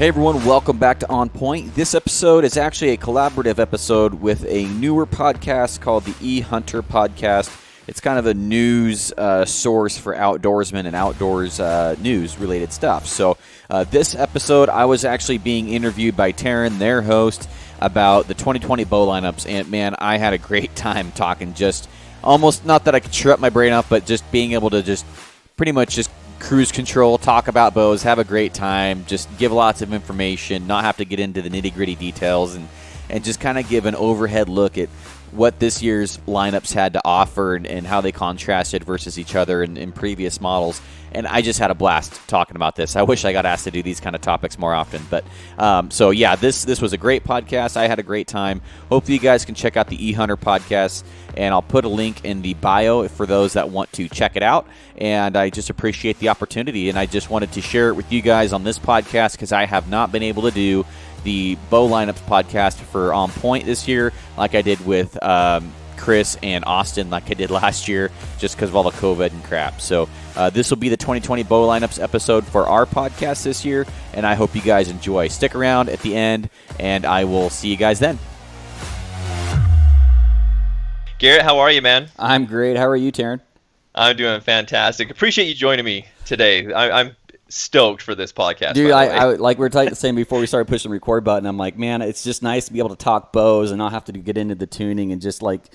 Hey everyone, welcome back to On Point. This episode is actually a collaborative episode with a newer podcast called the Ehuntr Podcast. It's kind of a news source for outdoorsmen and outdoors news-related stuff. So this episode, I was actually being interviewed by Terron, their host, about the 2020 bow lineups. And man, I had a great time talking, just almost, not that I could shut my brain off, but just being able to just pretty much just cruise control, talk about bows, have a great time, just give lots of information, not have to get into the nitty-gritty details, and just kind of give an overhead look at what this year's lineups had to offer and how they contrasted versus each other in previous models. And I just had a blast talking about this. I wish I got asked to do these kind of topics more often. But so yeah, this was a great podcast. I had a great time. Hopefully you guys can check out the Ehuntr Podcast, and I'll put a link in the bio for those that want to check it out. And I just appreciate the opportunity, and I just wanted to share it with you guys on this podcast because I have not been able to do the Bow Lineups podcast for On Point this year like I did with Chris and Austin like I did last year, just because of all the COVID and crap. So this will be the 2020 Bow Lineups episode for our podcast this year, and I hope you guys enjoy. Stick around at the end, and I will see you guys then. Garrett, how are you, man? I'm great. How are you, Terron? I'm doing fantastic. Appreciate you joining me today. I'm stoked for this podcast. Dude, I like we were saying before we started pushing the record button, I'm like, man, it's just nice to be able to talk bows and not have to get into the tuning and just like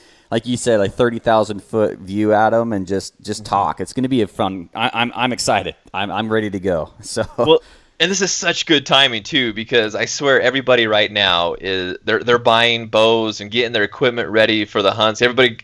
you said, like 30,000 foot view at them and just talk. It's going to be a fun. I'm excited. I'm ready to go. So. Well, and this is such good timing too, because I swear everybody right now is they're buying bows and getting their equipment ready for the hunts. Everybody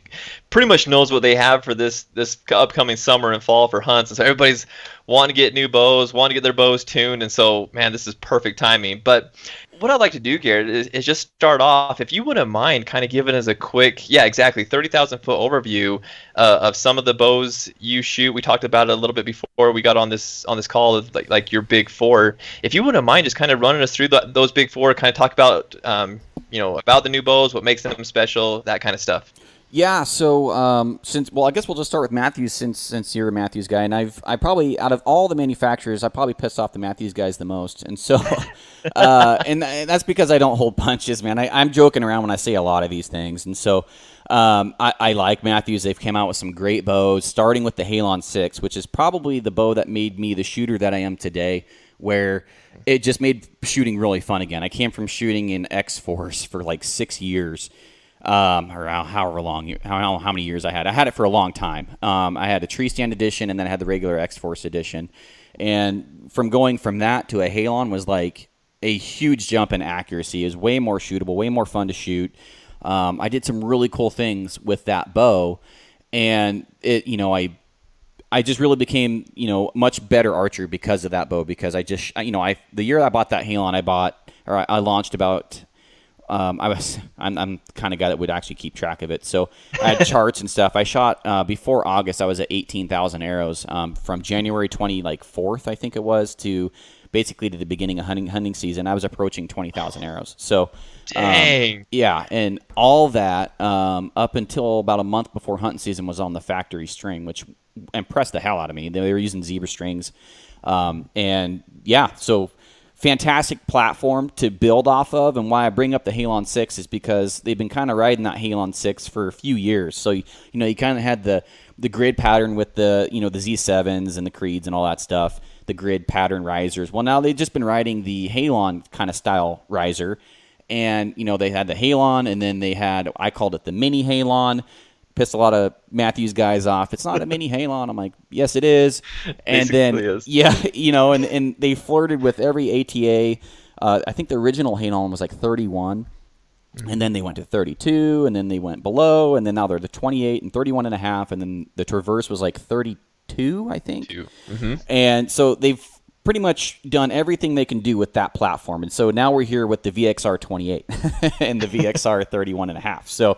pretty much knows what they have for this upcoming summer and fall for hunts, and so everybody's wanting to get new bows, wanting to get their bows tuned, and so man, this is perfect timing. But what I'd like to do, Garrett, is just start off, if you wouldn't mind, kind of giving us a quick, 30,000 foot overview of some of the bows you shoot. We talked about it a little bit before we got on this call, of like your big four. If you wouldn't mind, just kind of running us through those big four, kind of talk about about the new bows, what makes them special, that kind of stuff. Yeah, so I guess we'll just start with Matthews since you're a Matthews guy, and I probably, out of all the manufacturers, I probably pissed off the Matthews guys the most, and so and that's because I don't hold punches, man. I'm joking around when I say a lot of these things, and so I like Matthews. They've come out with some great bows, starting with the Halon 6, which is probably the bow that made me the shooter that I am today, where it just made shooting really fun again. I came from shooting in X-Force for like 6 years. Or however long, how many years I had. I had it for a long time. I had a tree stand edition, and then I had the regular X-Force edition. And going from that to a Halon was like a huge jump in accuracy. It was way more shootable, way more fun to shoot. I did some really cool things with that bow, and it, I just really became, much better archer because of that bow. Because the year I bought that Halon, I launched about. I'm kind of guy that would actually keep track of it. So I had charts and stuff. I shot before August. I was at 18,000 arrows from January 24th, I think it was, to basically to the beginning of hunting season. I was approaching 20,000 arrows. So dang. Yeah, and all that up until about a month before hunting season was on the factory string, which impressed the hell out of me. They were using zebra strings, and yeah, so. Fantastic platform to build off of, and why I bring up the Halon 6 is because they've been kind of riding that Halon 6 for a few years. So you kind of had the grid pattern with the the Z7s and the Creeds and all that stuff, the grid pattern risers. Well, now they've just been riding the Halon kind of style riser, and they had the Halon, and then they had, I called it the mini Halon. Pissed a lot of Matthews guys off. It's not a mini Halon. I'm like, yes, it is. And then, is. Yeah, and they flirted with every ATA. I think the original Halon was like 31, and then they went to 32, and then they went below, and then now they're the 28 and 31 and a half, and then the Traverse was like 32, I think. Mm-hmm. And so they've pretty much done everything they can do with that platform. And so now we're here with the VXR 28 and the VXR 31 and a half. So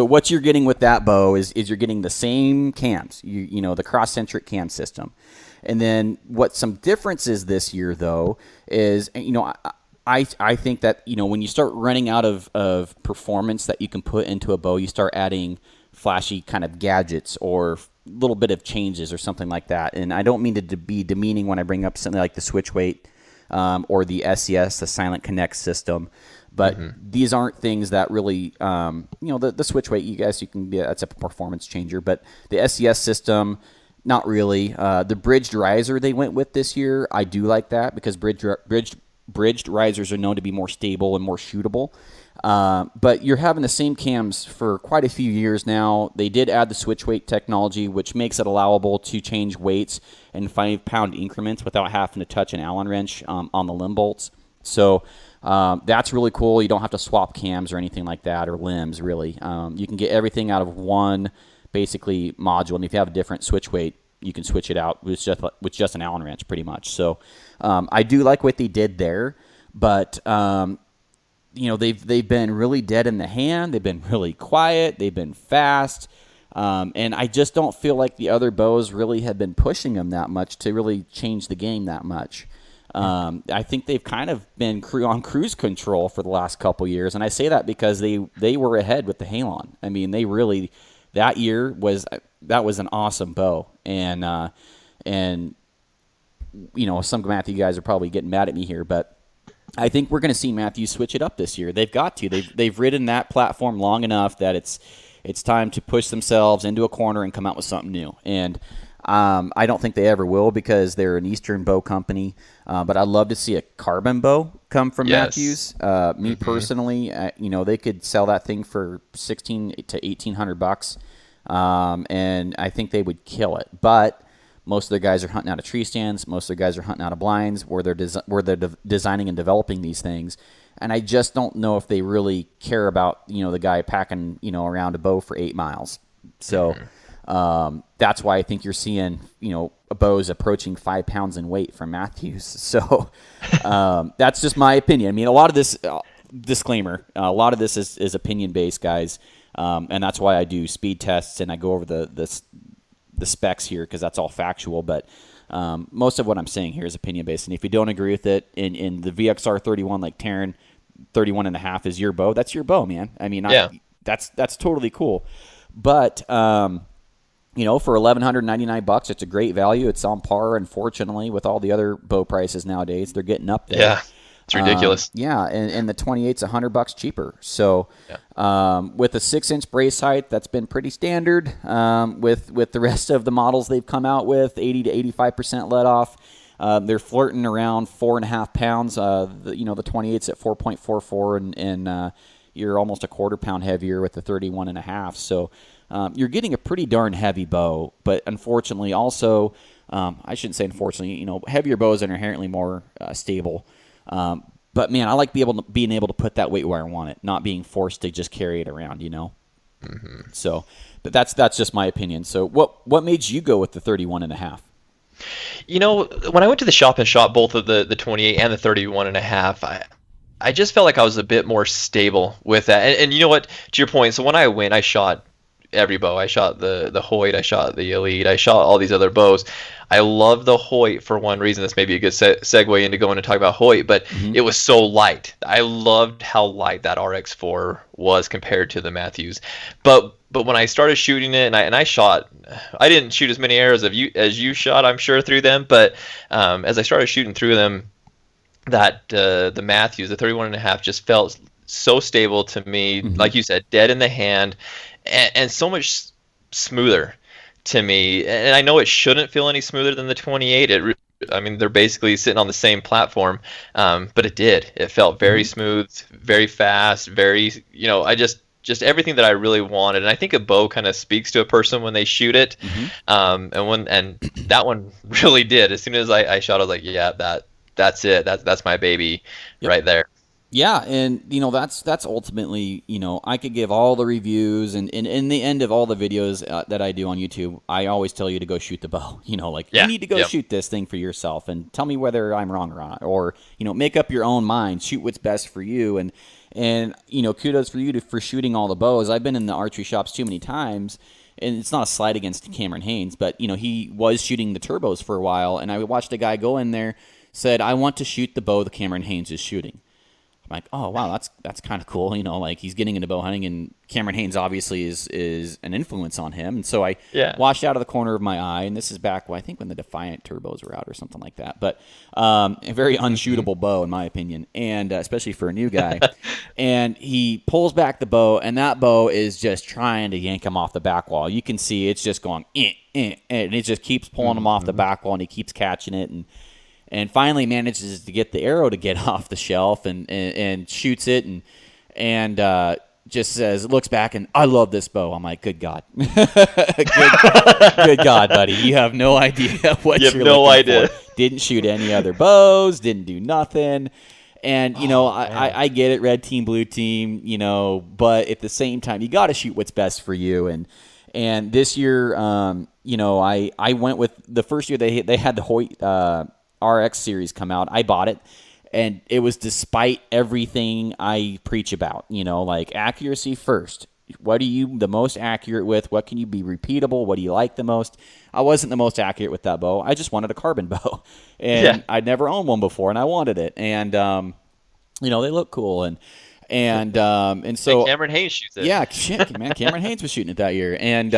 what you're getting with that bow is you're getting the same cams, the cross-centric cam system. And then what some differences this year, though, is, I think that, when you start running out of performance that you can put into a bow, you start adding flashy kind of gadgets or little bit of changes or something like that. And I don't mean to be demeaning when I bring up something like the switch weight or the SES, the Silent Connect system. But these aren't things that really, the switch weight, you can be, that's a performance changer. But the SES system, not really. The bridged riser they went with this year, I do like that because bridged risers are known to be more stable and more shootable. But you're having the same cams for quite a few years now. They did add the switch weight technology, which makes it allowable to change weights in 5-pound increments without having to touch an Allen wrench on the limb bolts. So that's really cool. You don't have to swap cams or anything like that, or limbs, really. You can get everything out of one, basically, module. And if you have a different switch weight, you can switch it out with just an Allen wrench, pretty much. So I do like what they did there, but they've been really dead in the hand. They've been really quiet. They've been fast. And I just don't feel like the other bows really have been pushing them that much to really change the game that much. I think they've kind of been on cruise control for the last couple years, and I say that because they were ahead with the Halon. I mean, they really, that year was an awesome bow, and some Matthew guys are probably getting mad at me here, but I think we're going to see Matthew switch it up this year. They've got to. They've ridden that platform long enough that it's time to push themselves into a corner and come out with something new. And I don't think they ever will because they're an Eastern bow company. But I'd love to see a carbon bow come from Matthews. Me personally, they could sell that thing for $1,600 to $1,800, and I think they would kill it. But most of their guys are hunting out of tree stands. Most of their guys are hunting out of blinds where they're designing and developing these things. And I just don't know if they really care about the guy packing around a bow for 8 miles. So. That's why I think you're seeing, bows approaching 5 pounds in weight from Matthews. So that's just my opinion. I mean, a lot of this, disclaimer, a lot of this is opinion-based, guys. And that's why I do speed tests and I go over the specs here because that's all factual. But most of what I'm saying here is opinion-based. And if you don't agree with it, in the VXR 31, like Terron, 31.5 is your bow, that's your bow, man. I mean, that's totally cool. But for $1,199, it's a great value. It's on par, unfortunately, with all the other bow prices nowadays. They're getting up there. Yeah, it's ridiculous. And the 28's $100 cheaper. So with a 6-inch brace height, that's been pretty standard. With the rest of the models they've come out with, 80 to 85% let off. They're flirting around 4.5 pounds. The 28's at 4.44, and you're almost a quarter pound heavier with the 31.5. So you're getting a pretty darn heavy bow, but unfortunately also, I shouldn't say unfortunately, heavier bows are inherently more stable. But man, I like being able to put that weight where I want it, not being forced to just carry it around, So, but that's just my opinion. So what made you go with the 31.5? When I went to the shop and shot both of the 28 and the 31.5, I just felt like I was a bit more stable with that. And you know what, to your point, so when I went, I shot every bow. I shot the Hoyt, I shot the Elite, I shot all these other bows. I love the Hoyt for one reason. This may be a good segue into going to talk about Hoyt, but it was so light. I loved how light that RX4 was compared to the Matthews. But when I started shooting it, and I shot, I didn't shoot as many arrows as you shot, I'm sure, through them. But as I started shooting through them, that the Matthews, the 31.5, just felt so stable to me. Like you said, dead in the hand, and so much smoother to me. And I know it shouldn't feel any smoother than the 28. They're basically sitting on the same platform, but it did. It felt very smooth, very fast, very, I just everything that I really wanted. And I think a bow kind of speaks to a person when they shoot it. And that one really did. As soon as I shot, I was like, yeah, that's it. That's my baby right there. Yeah, and that's ultimately, I could give all the reviews, and in the end of all the videos that I do on YouTube, I always tell you to go shoot the bow. You need to go shoot this thing for yourself and tell me whether I'm wrong or not, or make up your own mind, shoot what's best for you, and kudos for you for shooting all the bows. I've been in the archery shops too many times, and it's not a slight against Cameron Haynes, but he was shooting the turbos for a while, and I watched a guy go in there, said, I want to shoot the bow that Cameron Haynes is shooting. like, oh wow, that's kind of cool. Like he's getting into bow hunting, and Cameron Hanes obviously is an influence on him. And so I watched out of the corner of my eye, and this is back, I think when the Defiant turbos were out or something like that. But a very unshootable bow in my opinion, and especially for a new guy. And he pulls back the bow, and that bow is just trying to yank him off the back wall. You can see it's just going, and it just keeps pulling him off the back wall, and he keeps catching it, and finally manages to get the arrow to get off the shelf and shoots it and just looks back and, I love this bow. I'm like, good God. good God, buddy. You have no idea what you're looking for. Didn't shoot any other bows, didn't do nothing. And, I get it, red team, blue team, but at the same time, you got to shoot what's best for you. And this year, I went with the first year they had the Hoyt RX series come out. I bought it, and it was despite everything I preach about, like accuracy first. What are you the most accurate with? What can you be repeatable? What do you like the most? I wasn't the most accurate with that bow. I just wanted a carbon bow, and I'd never owned one before, and I wanted it. And they look cool, and so Cameron Hanes shoots it. Yeah, shit, man, Cameron Hanes was shooting it that year, and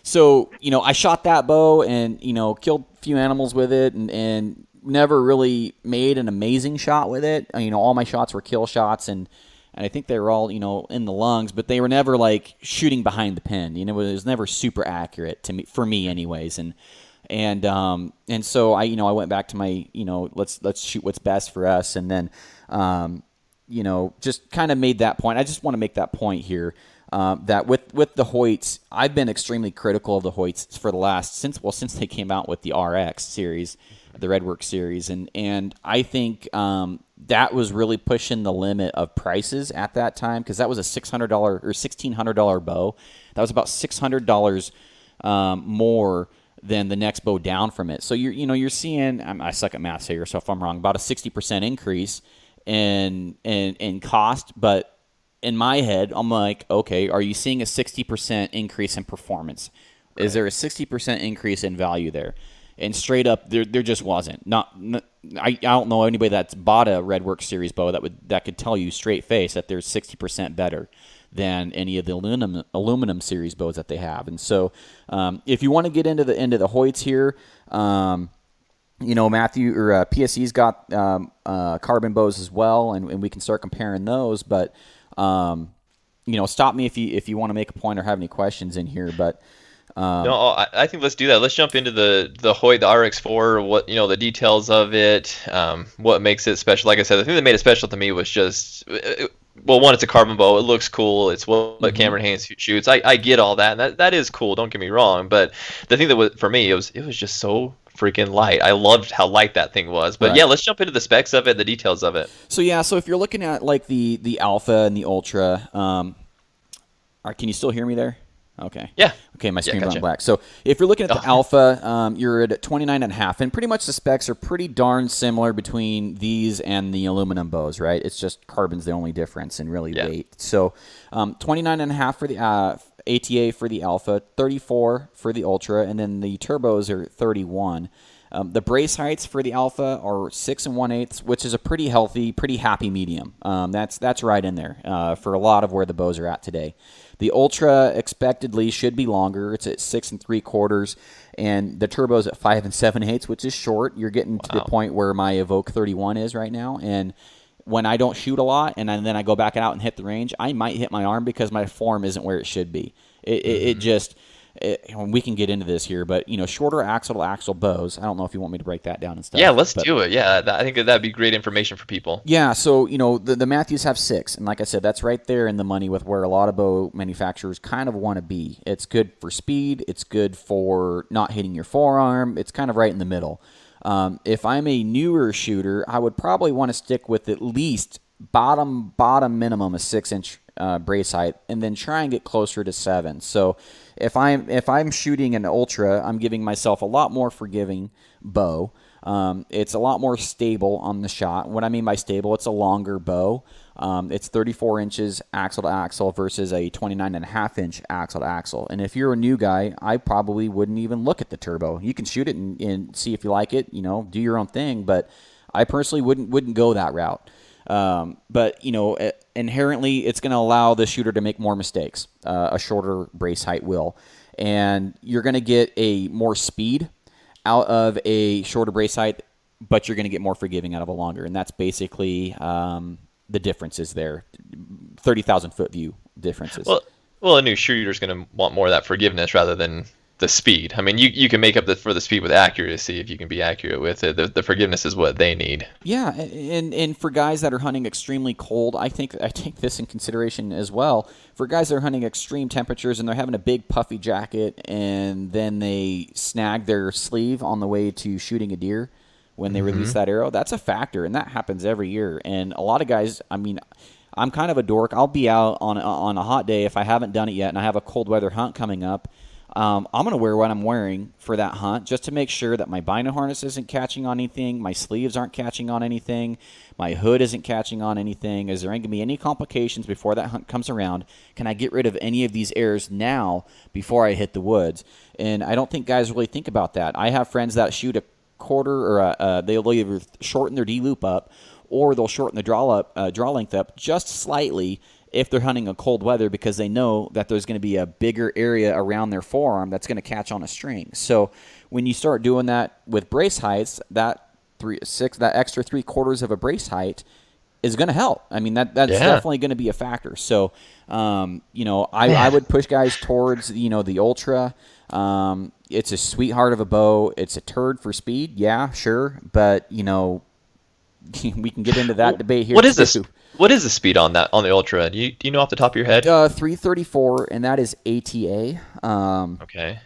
so I shot that bow and killed a few animals with it, and never really made an amazing shot with it. All my shots were kill shots, and I think they were all in the lungs, but they were never like shooting behind the pin. It was never super accurate for me, anyways, and so I went back to my let's shoot what's best for us, and then just kind of made that point. I just want to make that point here, that with the Hoyts, I've been extremely critical of the Hoyts for the last since they came out with the RX series, the Redwork series, and I think that was really pushing the limit of prices at that time, because that was a $600 or $1,600 bow. That was about $600 more than the next bow down from it. So you're seeing, I suck at math here, so if I'm wrong, about a 60% increase in cost, but in my head, I'm like, okay, are you seeing a 60% increase in performance? Is there a 60% increase in value there? And straight up, there just wasn't. I don't know anybody that's bought a Redwork series bow that could tell you straight face that they're 60% better than any of the aluminum series bows that they have. And so, if you want to get into the Hoyts here, Matthew or PSE's got carbon bows as well, and we can start comparing those. But stop me if you want to make a point or have any questions in here. But no, I think let's do that. Let's jump into the Hoyt, the RX4, what the details of it, what makes it special. Like I said, the thing that made it special to me was just, one, it's a carbon bow. It looks cool. It's what Cameron Hanes shoots. I get all that, and that is cool. Don't get me wrong. But the thing that was for me, it was just so freaking light. I loved how light that thing was. But let's jump into the specs of it, the details of it. So if you're looking at like the Alpha and the Ultra, can you still hear me there? Okay. Yeah. Okay, my screen went black. So if you're looking at the Alpha, you're at 29.5, and pretty much the specs are pretty darn similar between these and the aluminum bows, right? It's just carbon's the only difference in really weight. So 29.5 for the ATA for the Alpha, 34 for the Ultra, and then the turbos are 31. The brace heights for the Alpha are 6 1/8, which is a pretty healthy, pretty happy medium. That's right in there for a lot of where the bows are at today. The Ultra expectedly should be longer. It's at 6 3/4, and the turbo's at 5 7/8, which is short. You're getting to the point where my Evoke 31 is right now, and when I don't shoot a lot and then I go back out and hit the range, I might hit my arm because my form isn't where it should be. We can get into this here, but shorter axle to axle bows. I don't know if you want me to break that down and stuff. Yeah, let's do it. Yeah, I think that'd be great information for people. Yeah, so the Matthews have 6, and like I said, that's right there in the money with where a lot of bow manufacturers kind of want to be. It's good for speed. It's good for not hitting your forearm. It's kind of right in the middle. If I'm a newer shooter, I would probably want to stick with at least bottom minimum a 6-inch brace height, and then try and get closer to 7. So if I'm shooting an Ultra, I'm giving myself a lot more forgiving bow. It's a lot more stable on the shot. What I mean by stable, it's a longer bow. It's 34 inches axle to axle versus a 29.5-inch axle to axle. And if you're a new guy, I probably wouldn't even look at the turbo. You can shoot it and see if you like it, do your own thing, but I personally wouldn't go that route. But inherently, it's going to allow the shooter to make more mistakes. A shorter brace height will, and you're going to get a more speed out of a shorter brace height, but you're going to get more forgiving out of a longer, and that's basically the differences there. 30,000 foot view differences. Well, a new shooter's going to want more of that forgiveness rather than the speed. I mean, you can make up for the speed with accuracy if you can be accurate with it. The forgiveness is what they need. Yeah, and for guys that are hunting extremely cold, I take this in consideration as well. For guys that are hunting extreme temperatures and they're having a big puffy jacket and then they snag their sleeve on the way to shooting a deer when they release that arrow, that's a factor, and that happens every year. And a lot of guys, I mean, I'm kind of a dork. I'll be out on a hot day if I haven't done it yet and I have a cold weather hunt coming up. I'm going to wear what I'm wearing for that hunt just to make sure that my bino harness isn't catching on anything, my sleeves aren't catching on anything, my hood isn't catching on anything. Is there going to be any complications before that hunt comes around? Can I get rid of any of these errors now before I hit the woods? And I don't think guys really think about that. I have friends that shoot a quarter or they'll either shorten their D-loop up or they'll shorten the draw length up just slightly if they're hunting a cold weather because they know that there's going to be a bigger area around their forearm that's going to catch on a string. So when you start doing that with brace heights, that extra 3/4 of a brace height is going to help. I mean, that's definitely going to be a factor. So, I would push guys towards, the Ultra. It's a sweetheart of a bow. It's a turd for speed. Yeah, sure. But, we can get into that debate here. What is the speed on the Ultra? Do you know off the top of your head? 334, and that is ATA. Okay.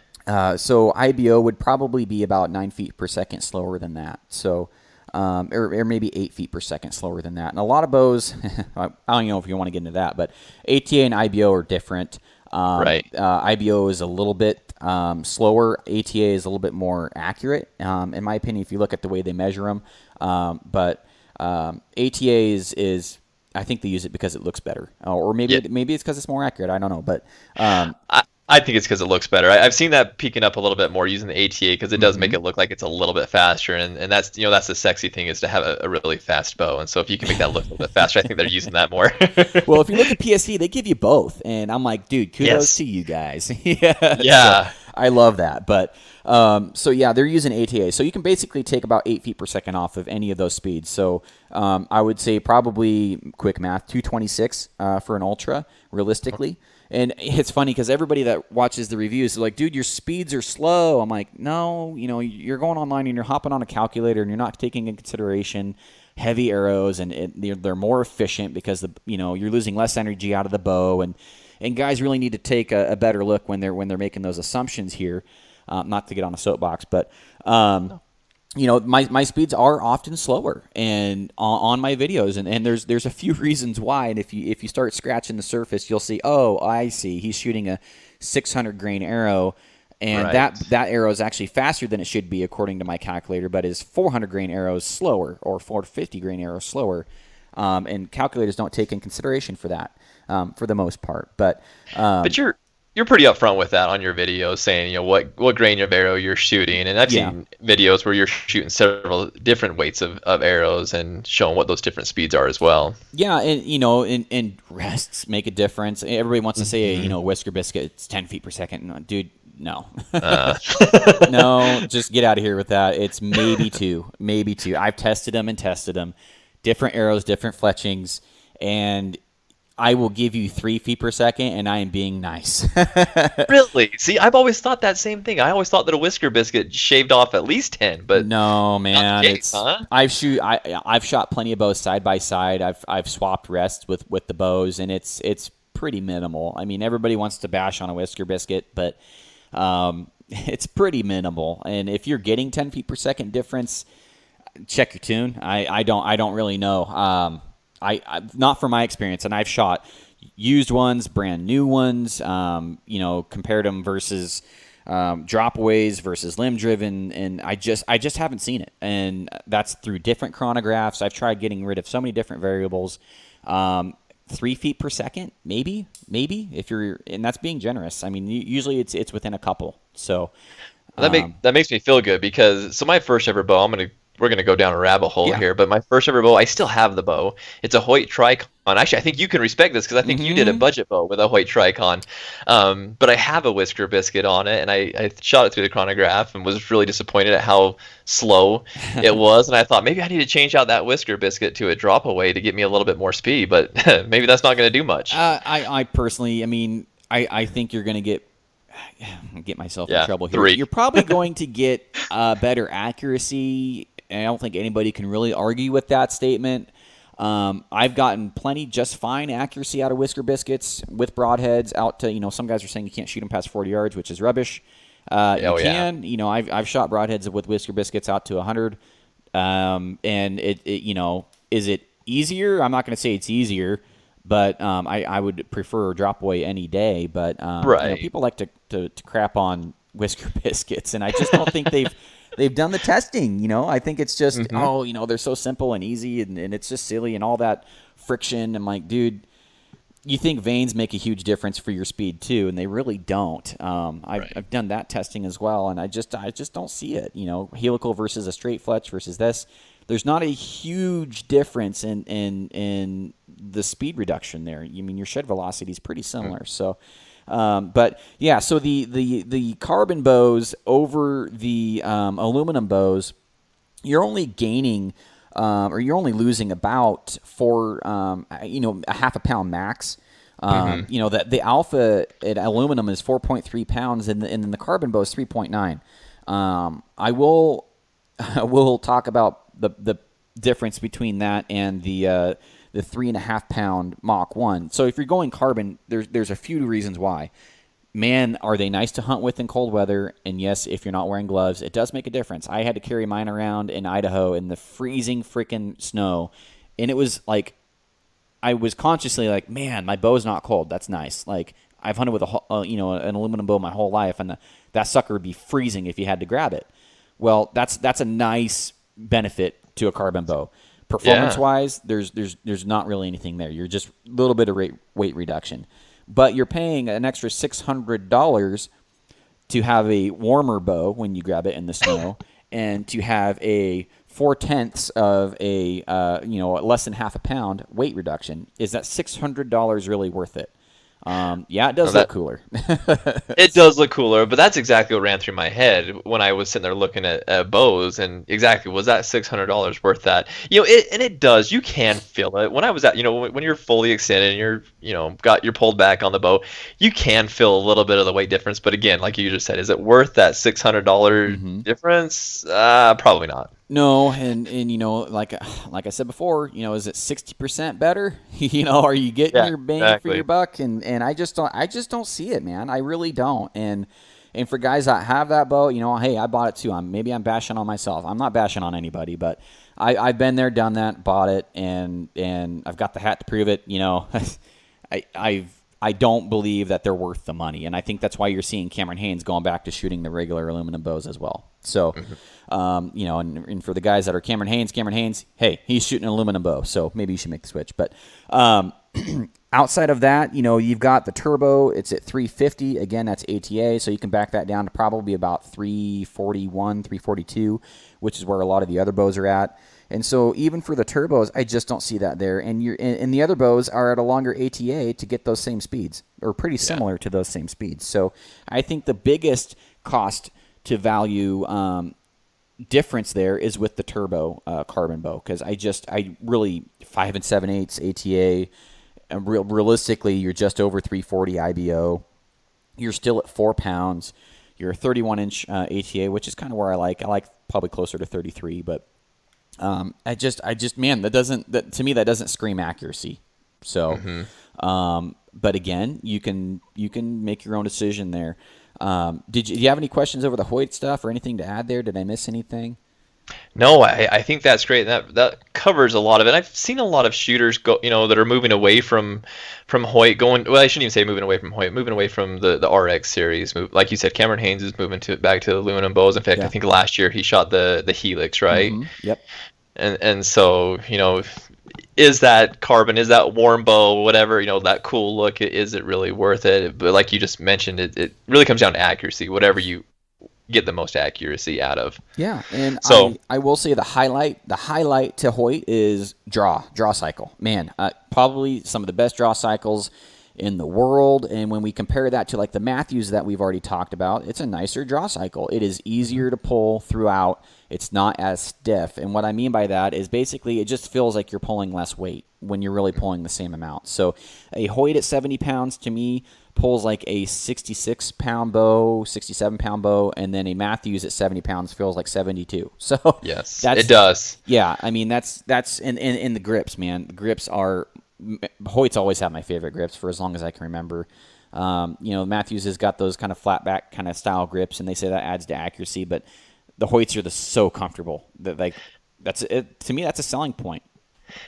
So IBO would probably be about 9 feet per second slower than that. So, or maybe 8 feet per second slower than that. And a lot of bows, I don't know if you want to get into that, but ATA and IBO are different. Right. IBO is a little bit slower. ATA is a little bit more accurate, in my opinion, if you look at the way they measure them. But ATA is I think they use it because it looks better, or maybe it's because it's more accurate. I don't know, but I think it's because it looks better. I've seen that peaking up a little bit more using the ATA because it does make it look like it's a little bit faster, and that's that's the sexy thing is to have a really fast bow. And so if you can make that look a little bit faster, I think they're using that more. Well, if you look at PSC, they give you both, and I'm like, dude, kudos to you guys. Yeah. So I love that, but. They're using ATA. So you can basically take about 8 feet per second off of any of those speeds. So I would say probably, quick math, 226 for an Ultra, realistically. And it's funny because everybody that watches the reviews is like, dude, your speeds are slow. I'm like, no, you're going online and you're hopping on a calculator and you're not taking into consideration heavy arrows, and they're more efficient because you're losing less energy out of the bow. And guys really need to take a better look when they're making those assumptions here. Not to get on a soapbox, but my speeds are often slower and on my videos, and there's a few reasons why. And if you start scratching the surface, you'll see, oh, I see, he's shooting a 600 grain arrow, and right. that arrow is actually faster than it should be according to my calculator, but his 400 grain arrow is slower, or 450 grain arrow is slower, and calculators don't take in consideration for that for the most part. But you're pretty upfront with that on your videos, saying what grain of arrow you're shooting, and I've seen videos where you're shooting several different weights of arrows and showing what those different speeds are as well. Yeah, and and rests make a difference. Everybody wants to say whisker biscuit, it's 10 feet per second. Dude, no, no, just get out of here with that. It's maybe two. I've tested them. Different arrows, different fletchings, and I will give you 3 feet per second, and I am being nice. Really? See, I've always thought that same thing. I always thought that a whisker biscuit shaved off at least 10, but no, man. Case, huh? I've shot plenty of bows side by side. I've swapped rests with the bows, and it's pretty minimal. I mean, everybody wants to bash on a whisker biscuit, but it's pretty minimal. And if you're getting 10 feet per second difference, check your tune. I don't really know. I not from my experience, and I've shot used ones, brand new ones, compared them versus dropaways versus limb driven, and I just haven't seen it. And that's through different chronographs. I've tried getting rid of so many different variables. 3 feet per second, maybe if you're, and that's being generous. I mean, usually it's within a couple. So that makes me feel good because my first ever bow, I'm gonna we're gonna go down a rabbit hole here. But my first ever bow, I still have the bow. It's a Hoyt Tricon. Actually, I think you can respect this because I think you did a budget bow with a Hoyt Tricon. But I have a whisker biscuit on it, and I shot it through the chronograph and was really disappointed at how slow it was. And I thought maybe I need to change out that whisker biscuit to a drop away to get me a little bit more speed. But maybe that's not going to do much. I personally, I mean, I think you're going to get myself in trouble here. 3. You're probably going to get better accuracy. And I don't think anybody can really argue with that statement. I've gotten plenty just fine accuracy out of whisker biscuits with broadheads out to, some guys are saying you can't shoot them past 40 yards, which is rubbish. You can. I've shot broadheads with whisker biscuits out to 100. And it is it easier? I'm not going to say it's easier, but I would prefer drop away any day. But people like to crap on whisker biscuits, and I just don't think they've done the testing. I think it's just they're so simple and easy, and it's just silly and all that friction. I'm like, dude, you think vanes make a huge difference for your speed too, and they really don't. I've done that testing as well, and I just don't see it. Helical versus a straight fletch versus this. There's not a huge difference in the speed reduction there. I mean, your shed velocity is pretty similar. So, so the carbon bows over the aluminum bows, you're only gaining or you're only losing about a half a pound max. That the alpha at aluminum is 4.3 pounds, and then the carbon bow is 3.9. I will talk about the difference between that and the 3.5 pound Mach 1. So if you're going carbon, there's a few reasons why. Man, are they nice to hunt with in cold weather? And yes, if you're not wearing gloves, it does make a difference. I had to carry mine around in Idaho in the freezing freaking snow, and it was like I was consciously like, man, my bow's not cold. That's nice. Like I've hunted with an aluminum bow my whole life, and that sucker would be freezing if you had to grab it. Well, that's a nice benefit to a carbon bow. Performance-wise, there's not really anything there. You're just a little bit of weight reduction. But you're paying an extra $600 to have a warmer bow when you grab it in the snow and to have a 4/10 of a less than half a pound weight reduction. Is that $600 really worth it? It does look cooler. It does look cooler, but that's exactly what ran through my head when I was sitting there looking at bows, and exactly, was that $600 worth that? It does. You can feel it. When I was at, when you're fully extended and you're pulled back on the bow, you can feel a little bit of the weight difference. But again, like you just said, is it worth that $600 difference? Probably not. No, and like I said before, is it 60% better? Are you getting your bang for your buck? And I just don't see it, man. I really don't. And for guys that have that bow, hey, I bought it too. Maybe I'm bashing on myself. I'm not bashing on anybody, but I've been there, done that, bought it, and I've got the hat to prove it. I don't believe that they're worth the money, and I think that's why you're seeing Cameron Hanes going back to shooting the regular aluminum bows as well. So, and for the guys that are Cameron Hanes, hey, he's shooting an aluminum bow, so maybe you should make the switch. But outside of that, you've got the turbo. It's at 350. Again, that's ATA, so you can back that down to probably about 341, 342, which is where a lot of the other bows are at. And so even for the turbos, I just don't see that there. And the other bows are at a longer ATA to get those same speeds, or pretty similar to those same speeds. So I think the biggest cost to value difference there is with the turbo carbon bow, because I really 5 7/8 ATA. And realistically, you're just over 340 IBO. You're still at 4 pounds. You're a 31-inch ATA, which is kind of where I like. I like probably closer to 33, but man, to me that doesn't scream accuracy. So, but again, you can make your own decision there. Do you have any questions over the Hoyt stuff or anything to add there? Did I miss anything? No, I think that's great. That covers a lot of it. I've seen a lot of shooters go, that are moving away from Hoyt, I shouldn't even say moving away from Hoyt, moving away from the RX series. Like you said, Cameron Hanes is moving back to aluminum bows. In fact, I think last year he shot the Helix, right? Yep. And so, is that carbon, is that warm bow, whatever, that cool look, is it really worth it? But like you just mentioned, it really comes down to accuracy. Whatever you get the most accuracy out of. Yeah, and So I will say the highlight to Hoyt is draw cycle. Man, probably some of the best draw cycles in the world. And when we compare that to like the Matthews that we've already talked about, it's a nicer draw cycle. It is easier to pull throughout. It's not as stiff. And what I mean by that is basically it just feels like you're pulling less weight when you're really pulling the same amount. So a Hoyt at 70 pounds to me pulls like a 66-pound bow, 67-pound bow, and then a Matthews at 70 pounds feels like 72. So yes, it does. Yeah, I mean that's in the grips, man. The grips are Hoyt's always had my favorite grips for as long as I can remember. Matthews has got those kind of flat back kind of style grips, and they say that adds to accuracy, but the Hoyts are so comfortable that that's it. To me, that's a selling point.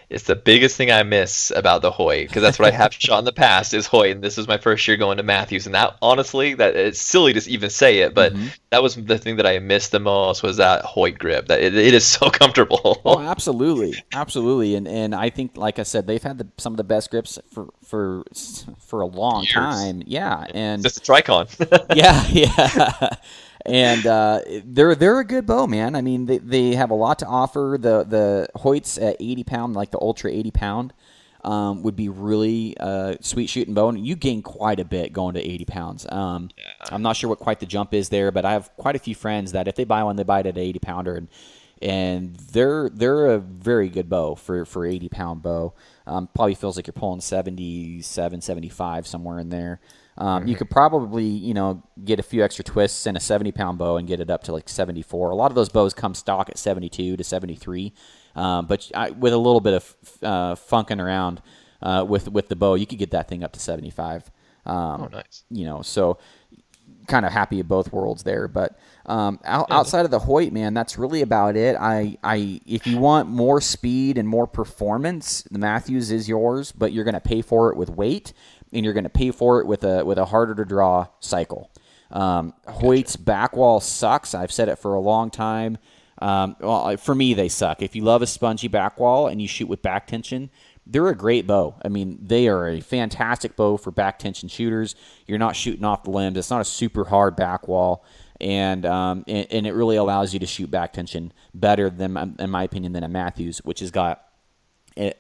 It's the biggest thing I miss about the Hoyt, because that's what I have shot in the past is Hoyt, and this is my first year going to Matthews. And that, honestly, that it's silly to even say it, but that was the thing that I missed the most was that Hoyt grip. That it is so comfortable. Oh, absolutely, and I think, like I said, they've had some of the best grips for a long Years. time. Yeah, and just a Tricon. yeah. And they're a good bow, man. I mean, they have a lot to offer. The Hoyts at 80 pound, like the Ultra 80 pound, would be really sweet shooting bow. And you gain quite a bit going to 80 pounds. I'm not sure what quite the jump is there, but I have quite a few friends that if they buy one, they buy it at an 80 pounder, and they're a very good bow for 80 pound bow. Probably feels like you're pulling 77, 75 somewhere in there. You could probably, get a few extra twists and a 70-pound bow and get it up to like 74. A lot of those bows come stock at 72 to 73, but with a little bit of funking around with the bow, you could get that thing up to 75. Nice. So kind of happy of both worlds there. But outside of the Hoyt, man, that's really about it. If you want more speed and more performance, the Matthews is yours, but you're going to pay for it with weight. And you're going to pay for it with a harder to draw cycle. Hoyt's back wall sucks. I've said it for a long time. For me, they suck. If you love a spongy back wall and you shoot with back tension, they're a great bow. I mean, they are a fantastic bow for back tension shooters. You're not shooting off the limbs. It's not a super hard back wall, and it really allows you to shoot back tension better than, in my opinion, than a Matthews, which has got,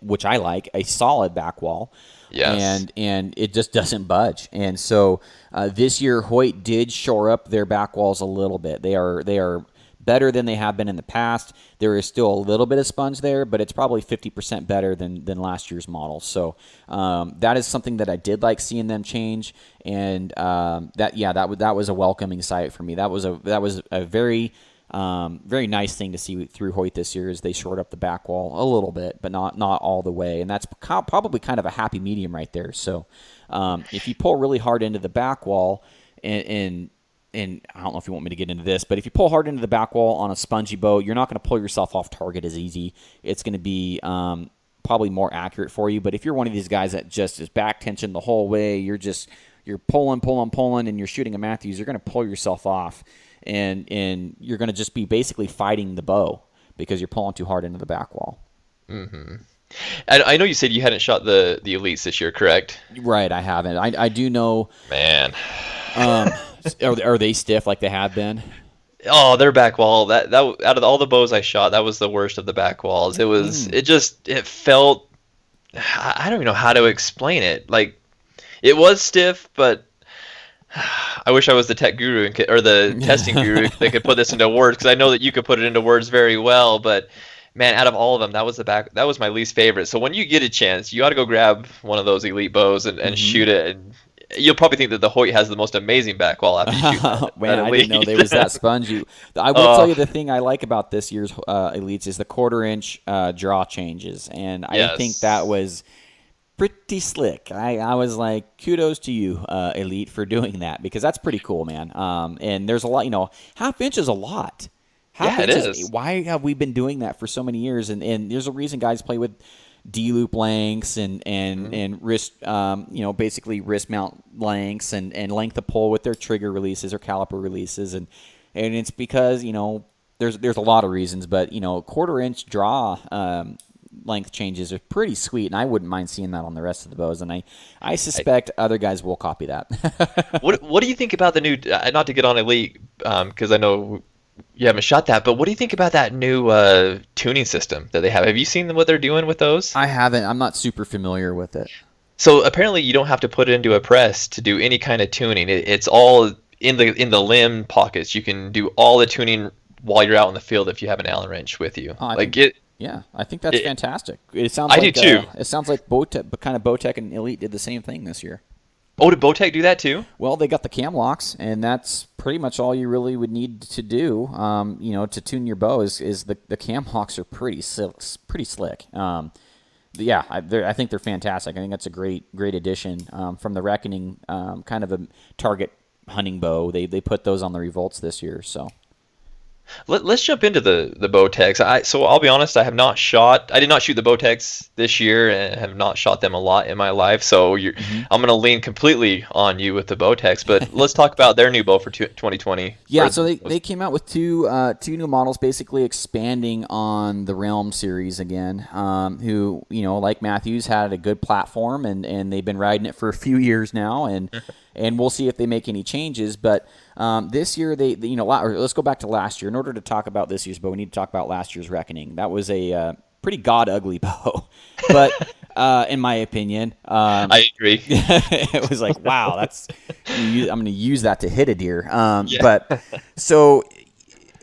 which I like, a solid back wall. Yes. And it just doesn't budge. And so this year, Hoyt did shore up their back walls a little bit. They are better than they have been in the past. There is still a little bit of sponge there, but it's probably 50% better than last year's model. So that is something that I did like seeing them change. And that was a welcoming sight for me. That was a very very nice thing to see through Hoyt this year is they shored up the back wall a little bit, but not all the way. And that's probably kind of a happy medium right there. So if you pull really hard into the back wall, and I don't know if you want me to get into this, but if you pull hard into the back wall on a spongy bow, you're not going to pull yourself off target as easy. It's going to be probably more accurate for you. But if you're one of these guys that just is back tension the whole way, you're pulling, and you're shooting a Matthews, you're going to pull yourself off. And you're going to just be basically fighting the bow because you're pulling too hard into the back wall. Mm-hmm. And I know you said you hadn't shot the elites this year, correct? Right, I haven't. I do know. Man, are they stiff like they have been? Oh, their back wall. That out of all the bows I shot, that was the worst of the back walls. It was. It felt. I don't even know how to explain it. Like, it was stiff, but. I wish I was the tech guru or the testing guru that could put this into words, because I know that you could put it into words very well. But man, out of all of them, that was my least favorite. So when you get a chance, you ought to go grab one of those elite bows and shoot it. And you'll probably think that the Hoyt has the most amazing back wall after you shoot that. Man, I didn't know they was that spongy. I will tell you the thing I like about this year's elites is the 1/4-inch draw changes, and I think that was pretty slick. I was like, kudos to you, Elite, for doing that, because that's pretty cool, man. And there's a lot, 1/2 inch is a lot. It is. Why have we been doing that for so many years? And there's a reason guys play with D-loop lengths and wrist, basically wrist mount lengths and length of pull with their trigger releases or caliper releases. And it's because, there's a lot of reasons, but, 1/4-inch draw length changes are pretty sweet, and I wouldn't mind seeing that on the rest of the bows, and I suspect other guys will copy that. What do you think about the new, not to get on Elite because I know you haven't shot that, but what do you think about that new tuning system that they have? Have you seen what they're doing with those? I haven't. I'm not super familiar with it. So apparently you don't have to put it into a press to do any kind of tuning. It's all in the limb pockets. You can do all the tuning while you're out in the field if you have an Allen wrench with you. Yeah, I think that's fantastic. It sounds I like, do too. It sounds like Bowtech and Elite did the same thing this year. Oh, did Bowtech do that too? Well, they got the cam locks, and that's pretty much all you really would need to do. To tune your bow is the cam locks are pretty slick. I think they're fantastic. I think that's a great addition from the Reckoning, kind of a target hunting bow. They put those on the Revolts this year, so. Let's jump into the Bowtechs. So I'll be honest, I did not shoot the Bowtechs this year and have not shot them a lot in my life. So I'm going to lean completely on you with the Bowtechs. But let's talk about their new bow for 2020. Yeah, so they came out with two new models, basically expanding on the Realm series again. Who like Matthews had a good platform and they've been riding it for a few years now, and we'll see if they make any changes. But this year, let's go back to last year. In order to talk about this year's bow, we need to talk about last year's Reckoning. That was a pretty god-ugly bow, but in my opinion. I agree. It was like, wow, I'm going to use that to hit a deer. Yeah. But so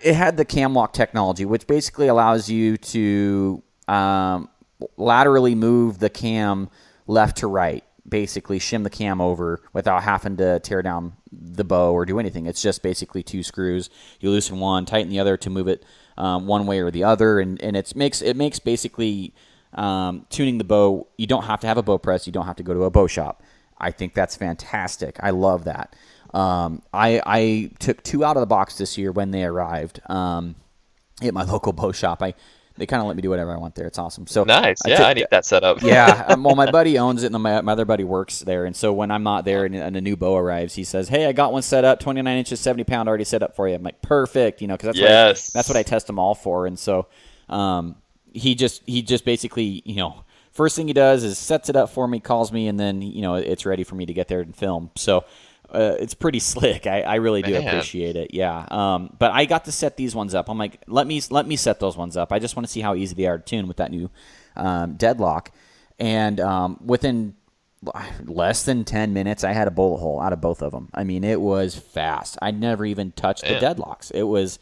it had the cam lock technology, which basically allows you to laterally move the cam left to right. Basically shim the cam over without having to tear down the bow or do anything. It's just basically two screws. You loosen one, tighten the other to move it one way or the other, and it makes basically tuning the bow. You don't have to have a bow press. You don't have to go to a bow shop. I think that's fantastic. I love that. I took two out of the box this year when they arrived at my local bow shop. They kind of let me do whatever I want there. It's awesome. So nice. I need that set up. Yeah. Well, my buddy owns it, and my other buddy works there. And so when I'm not there and a new bow arrives, he says, "Hey, I got one set up, 29 inches, 70 pound, already set up for you." I'm like, "Perfect," because that's what I test them all for. And so he just basically, first thing he does is sets it up for me, calls me, and then it's ready for me to get there and film. So. It's pretty slick. I really do appreciate it. Yeah. But I got to set these ones up. I'm like, let me set those ones up. I just want to see how easy they are to tune with that new deadlock. And within less than 10 minutes, I had a bullet hole out of both of them. I mean, it was fast. I never even touched the deadlocks. It was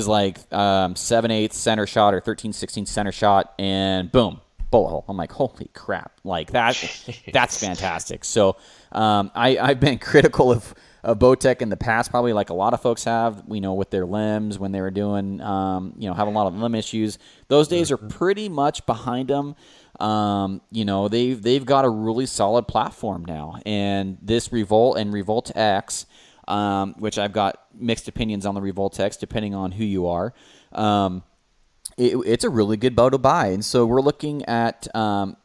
like 7/8 center shot or 13/16 center shot, and boom. Bullet hole. I'm like, holy crap! Like that's fantastic. So I've been critical of Bowtech in the past, probably like a lot of folks have. With their limbs when they were doing, having a lot of limb issues. Those days are pretty much behind them. They've got a really solid platform now, and this Revolt and Revolt X, which I've got mixed opinions on the Revolt X depending on who you are. It's a really good bow to buy, and so we're looking at out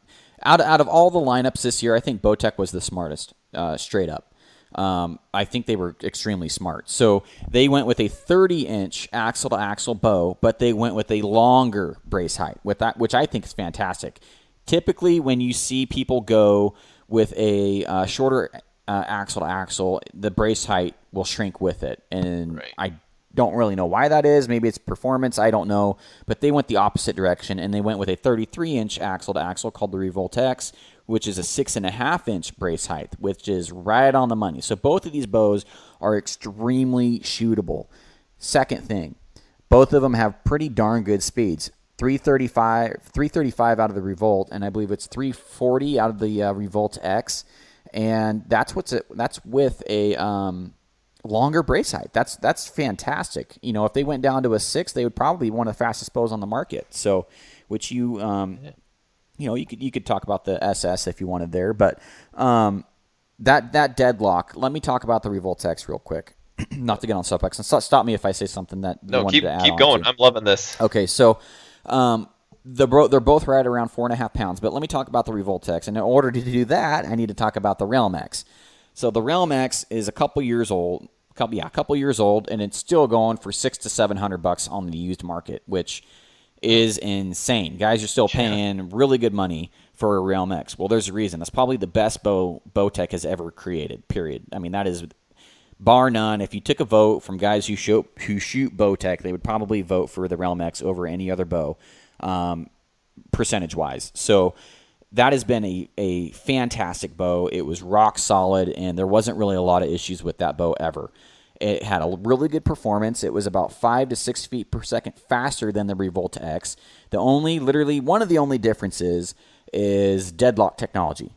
of all the lineups this year, I think Bowtech was the smartest, straight up. I think they were extremely smart. So they went with a 30-inch axle-to-axle bow, but they went with a longer brace height, with that, which I think is fantastic. Typically, when you see people go with a shorter axle-to-axle, the brace height will shrink with it, and right. I don't really know why that is. Maybe it's performance. I don't know. But they went the opposite direction, and they went with a 33-inch axle-to-axle called the Revolt X, which is a 6.5-inch brace height, which is right on the money. So both of these bows are extremely shootable. Second thing, both of them have pretty darn good speeds. 335 out of the Revolt, and I believe it's 340 out of the Revolt X, and that's with a longer brace height. That's fantastic. If they went down to a 6, they would probably be one of the fastest bows on the market. So, which you could talk about the SS if you wanted there, but that deadlock. Let me talk about the Revolt X real quick. Not to get on soapbox, and stop me if I say something that you wanted to add on. Keep going. I'm loving this. Okay, so they're both right around 4.5 pounds. But let me talk about the Revolt X, and in order to do that, I need to talk about the Realm X. So the Realm X is a couple years old, and it's still going for $600 to $700 on the used market, which is insane. Guys are still paying really good money for a Realm X. Well, there's a reason. That's probably the best bow Bowtech has ever created. Period. I mean, that is bar none. If you took a vote from guys who shoot Bowtech, they would probably vote for the Realm X over any other bow, percentage-wise. So that has been a fantastic bow. It was rock solid, and there wasn't really a lot of issues with that bow ever. It had a really good performance. It was about 5 to 6 feet per second faster than the Revolt X. One of the only differences is deadlock technology.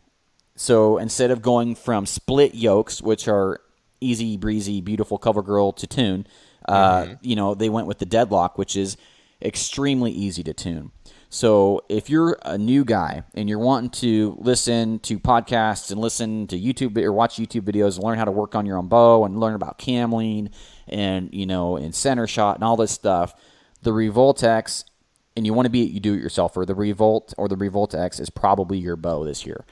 So instead of going from split yokes, which are easy breezy, beautiful cover girl to tune, they went with the deadlock, which is extremely easy to tune. So if you're a new guy and you're wanting to listen to podcasts and listen to YouTube or watch YouTube videos and learn how to work on your own bow and learn about cam lean and, and center shot and all this stuff, the Revolt X, and you want to you do it yourself, or the Revolt X is probably your bow this year.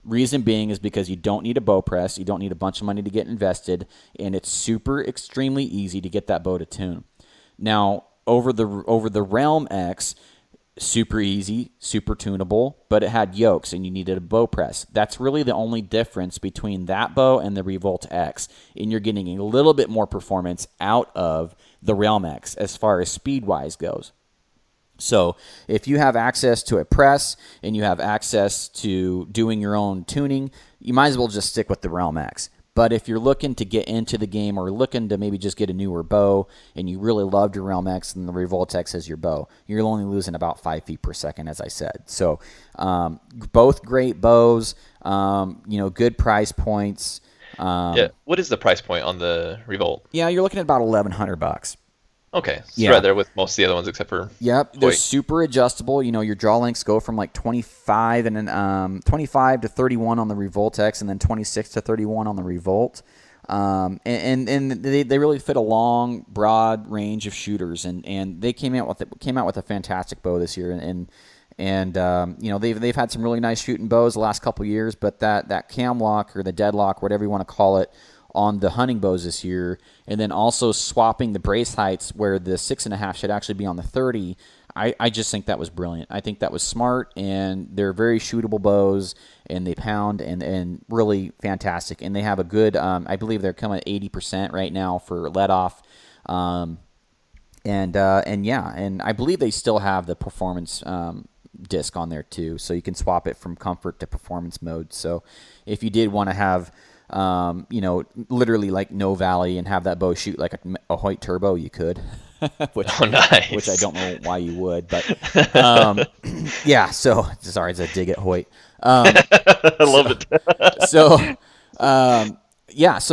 Reason being is because you don't need a bow press, you don't need a bunch of money to get invested, and it's super extremely easy to get that bow to tune. Now, over the Realm X, super easy, super tunable, but it had yokes and you needed a bow press. That's really the only difference between that bow and the Revolt X, and you're getting a little bit more performance out of the Realm X as far as speed-wise goes. So if you have access to a press and you have access to doing your own tuning, you might as well just stick with the Realm X. But if you're looking to get into the game or looking to maybe just get a newer bow and you really loved your Realm X and the Revolt X as your bow, you're only losing about 5 feet per second, as I said. So both great bows, good price points. What is the price point on the Revolt? Yeah, you're looking at about $1,100. Okay, so right there with most of the other ones except for they're super adjustable. Your draw lengths go from like 25 and then 25 to 31 on the Revolt X, and then 26 to 31 on the Revolt. And they really fit a long, broad range of shooters, and they came out with a fantastic bow this year, and they've had some really nice shooting bows the last couple years, but that cam lock or the deadlock, whatever you want to call it, on the hunting bows this year, and then also swapping the brace heights where the 6.5 should actually be on the 30. I just think that was brilliant. I think that was smart, and they're very shootable bows, and they pound and really fantastic. And they have a good, I believe they're coming at 80% right now for let off. And I believe they still have the performance disc on there too, so you can swap it from comfort to performance mode. So if you did want to have literally like no valley and have that bow shoot like a Hoyt turbo, you could. Nice. Which I don't know why you would, but so sorry, it's a dig at Hoyt. I love it. So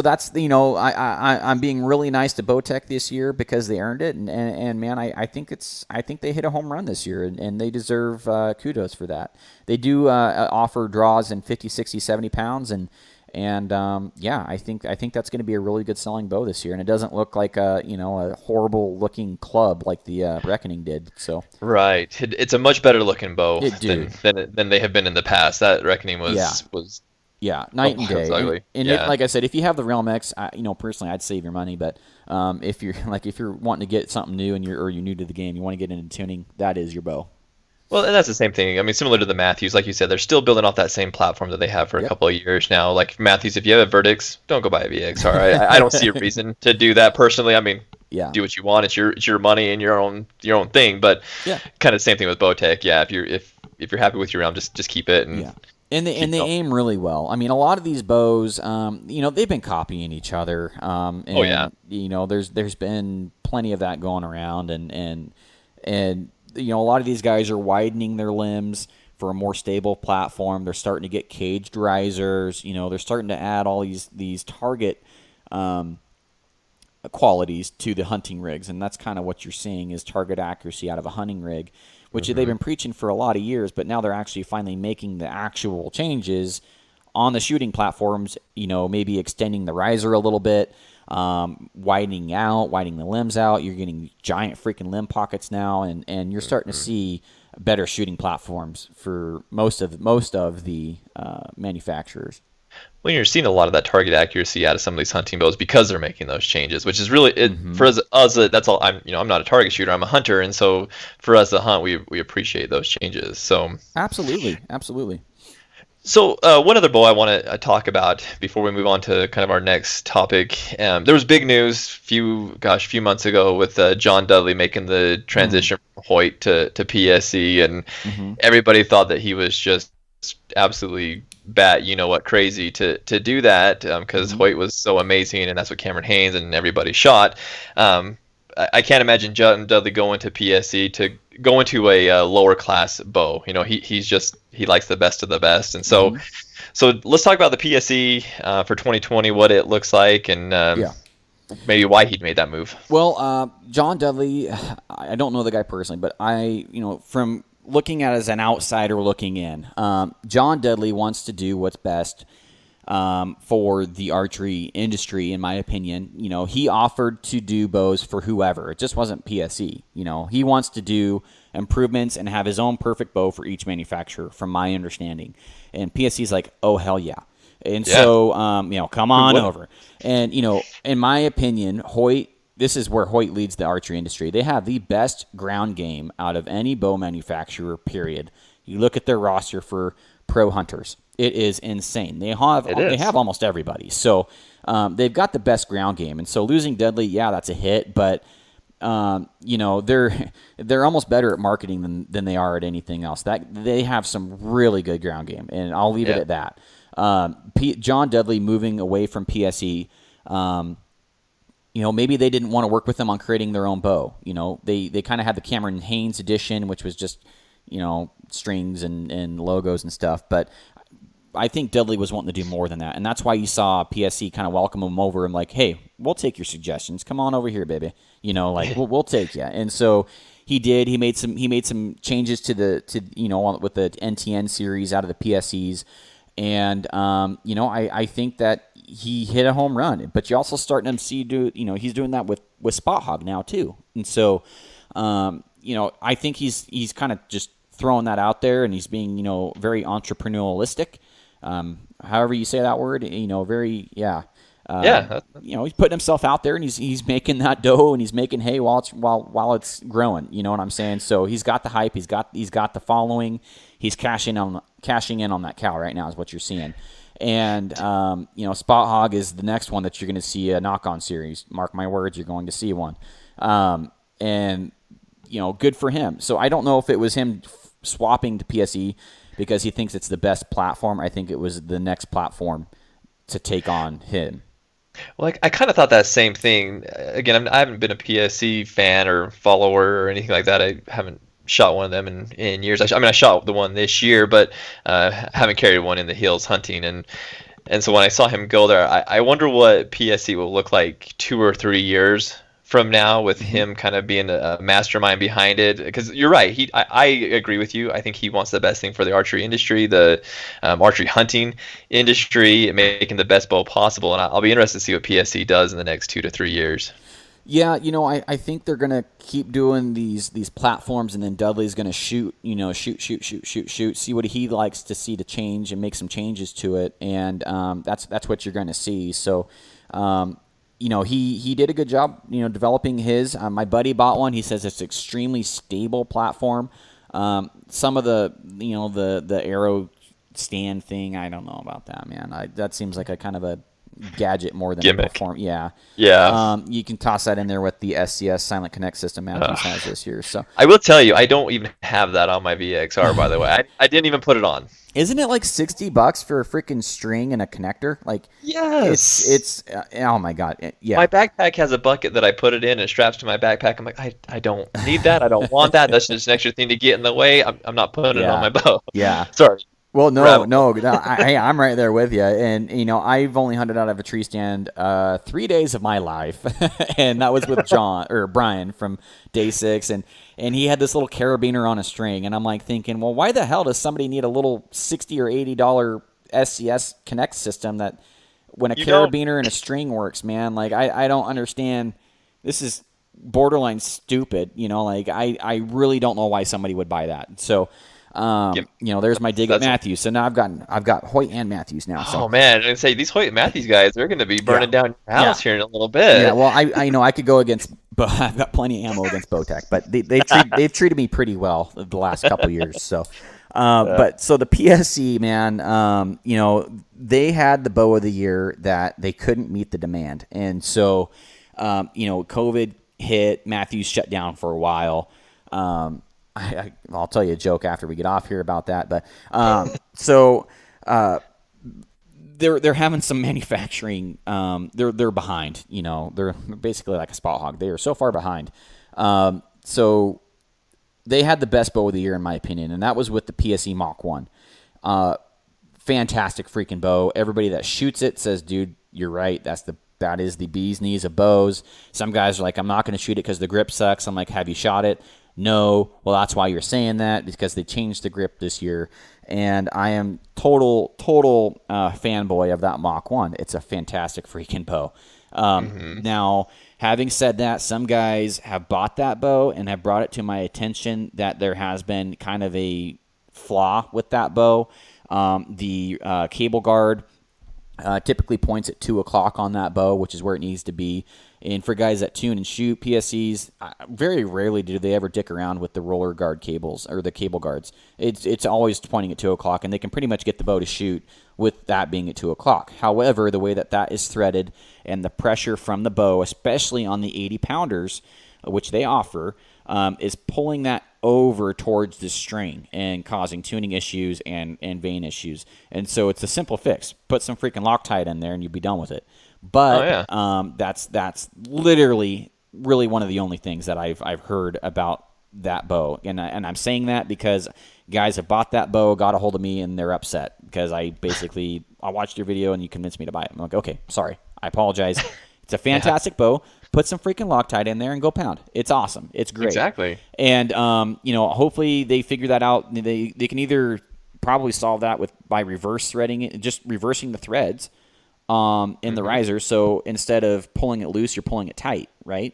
that's I'm being really nice to Bowtech this year because they earned it, and man, I think they hit a home run this year, and they deserve kudos for that. They do offer draws in 50, 60, 70 pounds, and I think that's going to be a really good selling bow this year, and it doesn't look like a horrible looking club like the Reckoning did. So right, it's a much better looking bow than they have been in the past. That Reckoning was night and day. Ugly. And like I said, if you have the Realm X, personally, I'd save your money. But if you're wanting to get something new and you're new to the game, you want to get into tuning, that is your bow. Well, and that's the same thing. I mean, similar to the Matthews, like you said, they're still building off that same platform that they have for a couple of years now. Like Matthews, if you have a Verdicts, don't go buy a VX. All right, I don't see a reason to do that personally. I mean, do what you want. It's your money and your own thing. But kind of the same thing with Bowtech. Yeah, if you're happy with your realm, just keep it. And they aim really well. I mean, a lot of these bows, they've been copying each other. There's been plenty of that going around, and a lot of these guys are widening their limbs for a more stable platform. They're starting to get caged risers. They're starting to add all these target qualities to the hunting rigs, and that's kind of what you're seeing is target accuracy out of a hunting rig, which they've been preaching for a lot of years, but now they're actually finally making the actual changes on the shooting platforms, maybe extending the riser a little bit, widening the limbs out. You're getting giant freaking limb pockets now, and you're starting to see better shooting platforms for most of the manufacturers. Well, you're seeing a lot of that target accuracy out of some of these hunting bows because they're making those changes, which is really for us. That's all. I'm not a target shooter. I'm a hunter, and so for us to hunt, we appreciate those changes. So absolutely. So one other bow I want to talk about before we move on to kind of our next topic. There was big news few months ago with John Dudley making the transition from Hoyt to PSE, and everybody thought that he was just absolutely crazy to do that because Hoyt was so amazing, and that's what Cameron Haynes and everybody shot. I can't imagine John Dudley going to PSE to go into a lower class bow. He likes the best of the best, and so let's talk about the PSE for 2020, what it looks like, and maybe why he made that move. Well, John Dudley, I don't know the guy personally, but from looking at it as an outsider looking in, John Dudley wants to do what's best for the archery industry, in my opinion. He offered to do bows for whoever. It just wasn't PSE. He wants to do improvements and have his own perfect bow for each manufacturer, from my understanding. And PSE's like, oh, hell yeah. And so, come on over. And, in my opinion, Hoyt, this is where Hoyt leads the archery industry. They have the best ground game out of any bow manufacturer, period. You look at their roster for pro hunters. It is insane. They have almost everybody. So they've got the best ground game. And so losing Dudley, that's a hit. But, they're almost better at marketing than they are at anything else. They have some really good ground game. And I'll leave it at that. John Dudley moving away from PSE, maybe they didn't want to work with them on creating their own bow. They kind of had the Cameron Haynes edition, which was just, strings and logos and stuff. But I think Dudley was wanting to do more than that. And that's why you saw PSE kind of welcome him over and like, hey, we'll take your suggestions. Come on over here, baby. We'll take you. And so he did. He made some changes with the NTN series out of the PSEs. And, I think that he hit a home run, but you also starting to see he's doing that with Spot Hog now too. And so, I think he's kind of just throwing that out there, and he's being, very entrepreneurialistic. However you say that word, very, he's putting himself out there, and he's making that dough, and he's making hay while it's growing. You know what I'm saying? So he's got the hype, he's got the following, he's cashing in on that cow right now is what you're seeing. And Spot Hog is the next one that you're going to see a knock-on series. Mark my words, you're going to see one. And good for him. So I don't know if it was him swapping to PSE because he thinks it's the best platform. I think it was the next platform to take on him. Well, I kind of thought that same thing. Again, I haven't been a PSE fan or follower or anything like that. I haven't shot one of them in years. I shot the one this year, but haven't carried one in the hills hunting. And so when I saw him go there, I wonder what PSE will look like 2 or 3 years from now with him kind of being a mastermind behind it. Because you're right, I agree with you. I think he wants the best thing for the archery industry, the archery hunting industry, making the best bow possible. And I'll be interested to see what PSE does in the next 2 to 3 years. Yeah, I think they're gonna keep doing these platforms, and then Dudley's gonna shoot, see what he likes to see to change and make some changes to it, and that's what you're gonna see. So, he did a good job, developing his. My buddy bought one. He says it's an extremely stable platform. Some of the arrow stand thing, I don't know about that, man. That seems like a kind of a gadget more than gimmick. A perform. Yeah. You can toss that in there with the SCS Silent Connect system Matthews has this year. So I will tell you, I don't even have that on my VXR, by the way. I didn't even put it on. Isn't it like $60 for a freaking string and a connector? Like, yes, it's oh my god, yeah. My backpack has a bucket that I put it in, and it straps to my backpack. I'm like, I don't need that. I don't want that. That's just an extra thing to get in the way. I'm not putting it on my bow. Yeah, sorry. Well, no, I'm right there with you. And, I've only hunted out of a tree stand 3 days of my life. And that was with Brian from day 6. And he had this little carabiner on a string. And I'm like thinking, well, why the hell does somebody need a little $60 or $80 SCS Connect system that when a carabiner and a string works, man? Like, I don't understand. This is borderline stupid. I really don't know why somebody would buy that. So, there's my dig at Matthews. So now I've got Hoyt and Matthews now. So. Oh man, I say these Hoyt and Matthews guys, they're going to be burning down your house here in a little bit. Yeah, well, I could go against, but I've got plenty of ammo against Bowtech. But they've treated me pretty well the last couple of years. So, But so the PSE, man, they had the bow of the year that they couldn't meet the demand. And so, COVID hit, Matthews shut down for a while. I'll tell you a joke after we get off here about that. But they're having some manufacturing. They're behind. They're basically like a spot hog. They are so far behind. So they had the best bow of the year in my opinion, and that was with the PSE Mach 1. Fantastic freaking bow. Everybody that shoots it says, "Dude, you're right. That is the bee's knees of bows." Some guys are like, "I'm not going to shoot it because the grip sucks." I'm like, "Have you shot it?" No. Well, that's why you're saying that, because they changed the grip this year. And I am total fanboy of that Mach 1. It's a fantastic freaking bow. Now, having said that, some guys have bought that bow and have brought it to my attention that there has been kind of a flaw with that bow. The cable guard typically points at 2 o'clock on that bow, which is where it needs to be. And for guys that tune and shoot PSEs, very rarely do they ever dick around with the roller guard cables or the cable guards. It's always pointing at 2 o'clock, and they can pretty much get the bow to shoot with that being at 2 o'clock. However, the way that is threaded and the pressure from the bow, especially on the 80-pounders, which they offer, is pulling that over towards the string and causing tuning issues and vane issues. And so it's a simple fix. Put some freaking Loctite in there and you'll be done with it. But that's literally really one of the only things that I've heard about that bow. And I'm saying that because guys have bought that bow, got a hold of me, and they're upset because I watched your video and you convinced me to buy it. I'm like, okay, sorry. I apologize. It's a fantastic bow. Put some freaking Loctite in there and go pound. It's awesome. It's great. Exactly. And hopefully they figure that out. They can either probably solve that by reverse threading it, just reversing the threads in the riser. So instead of pulling it loose, you're pulling it tight, right?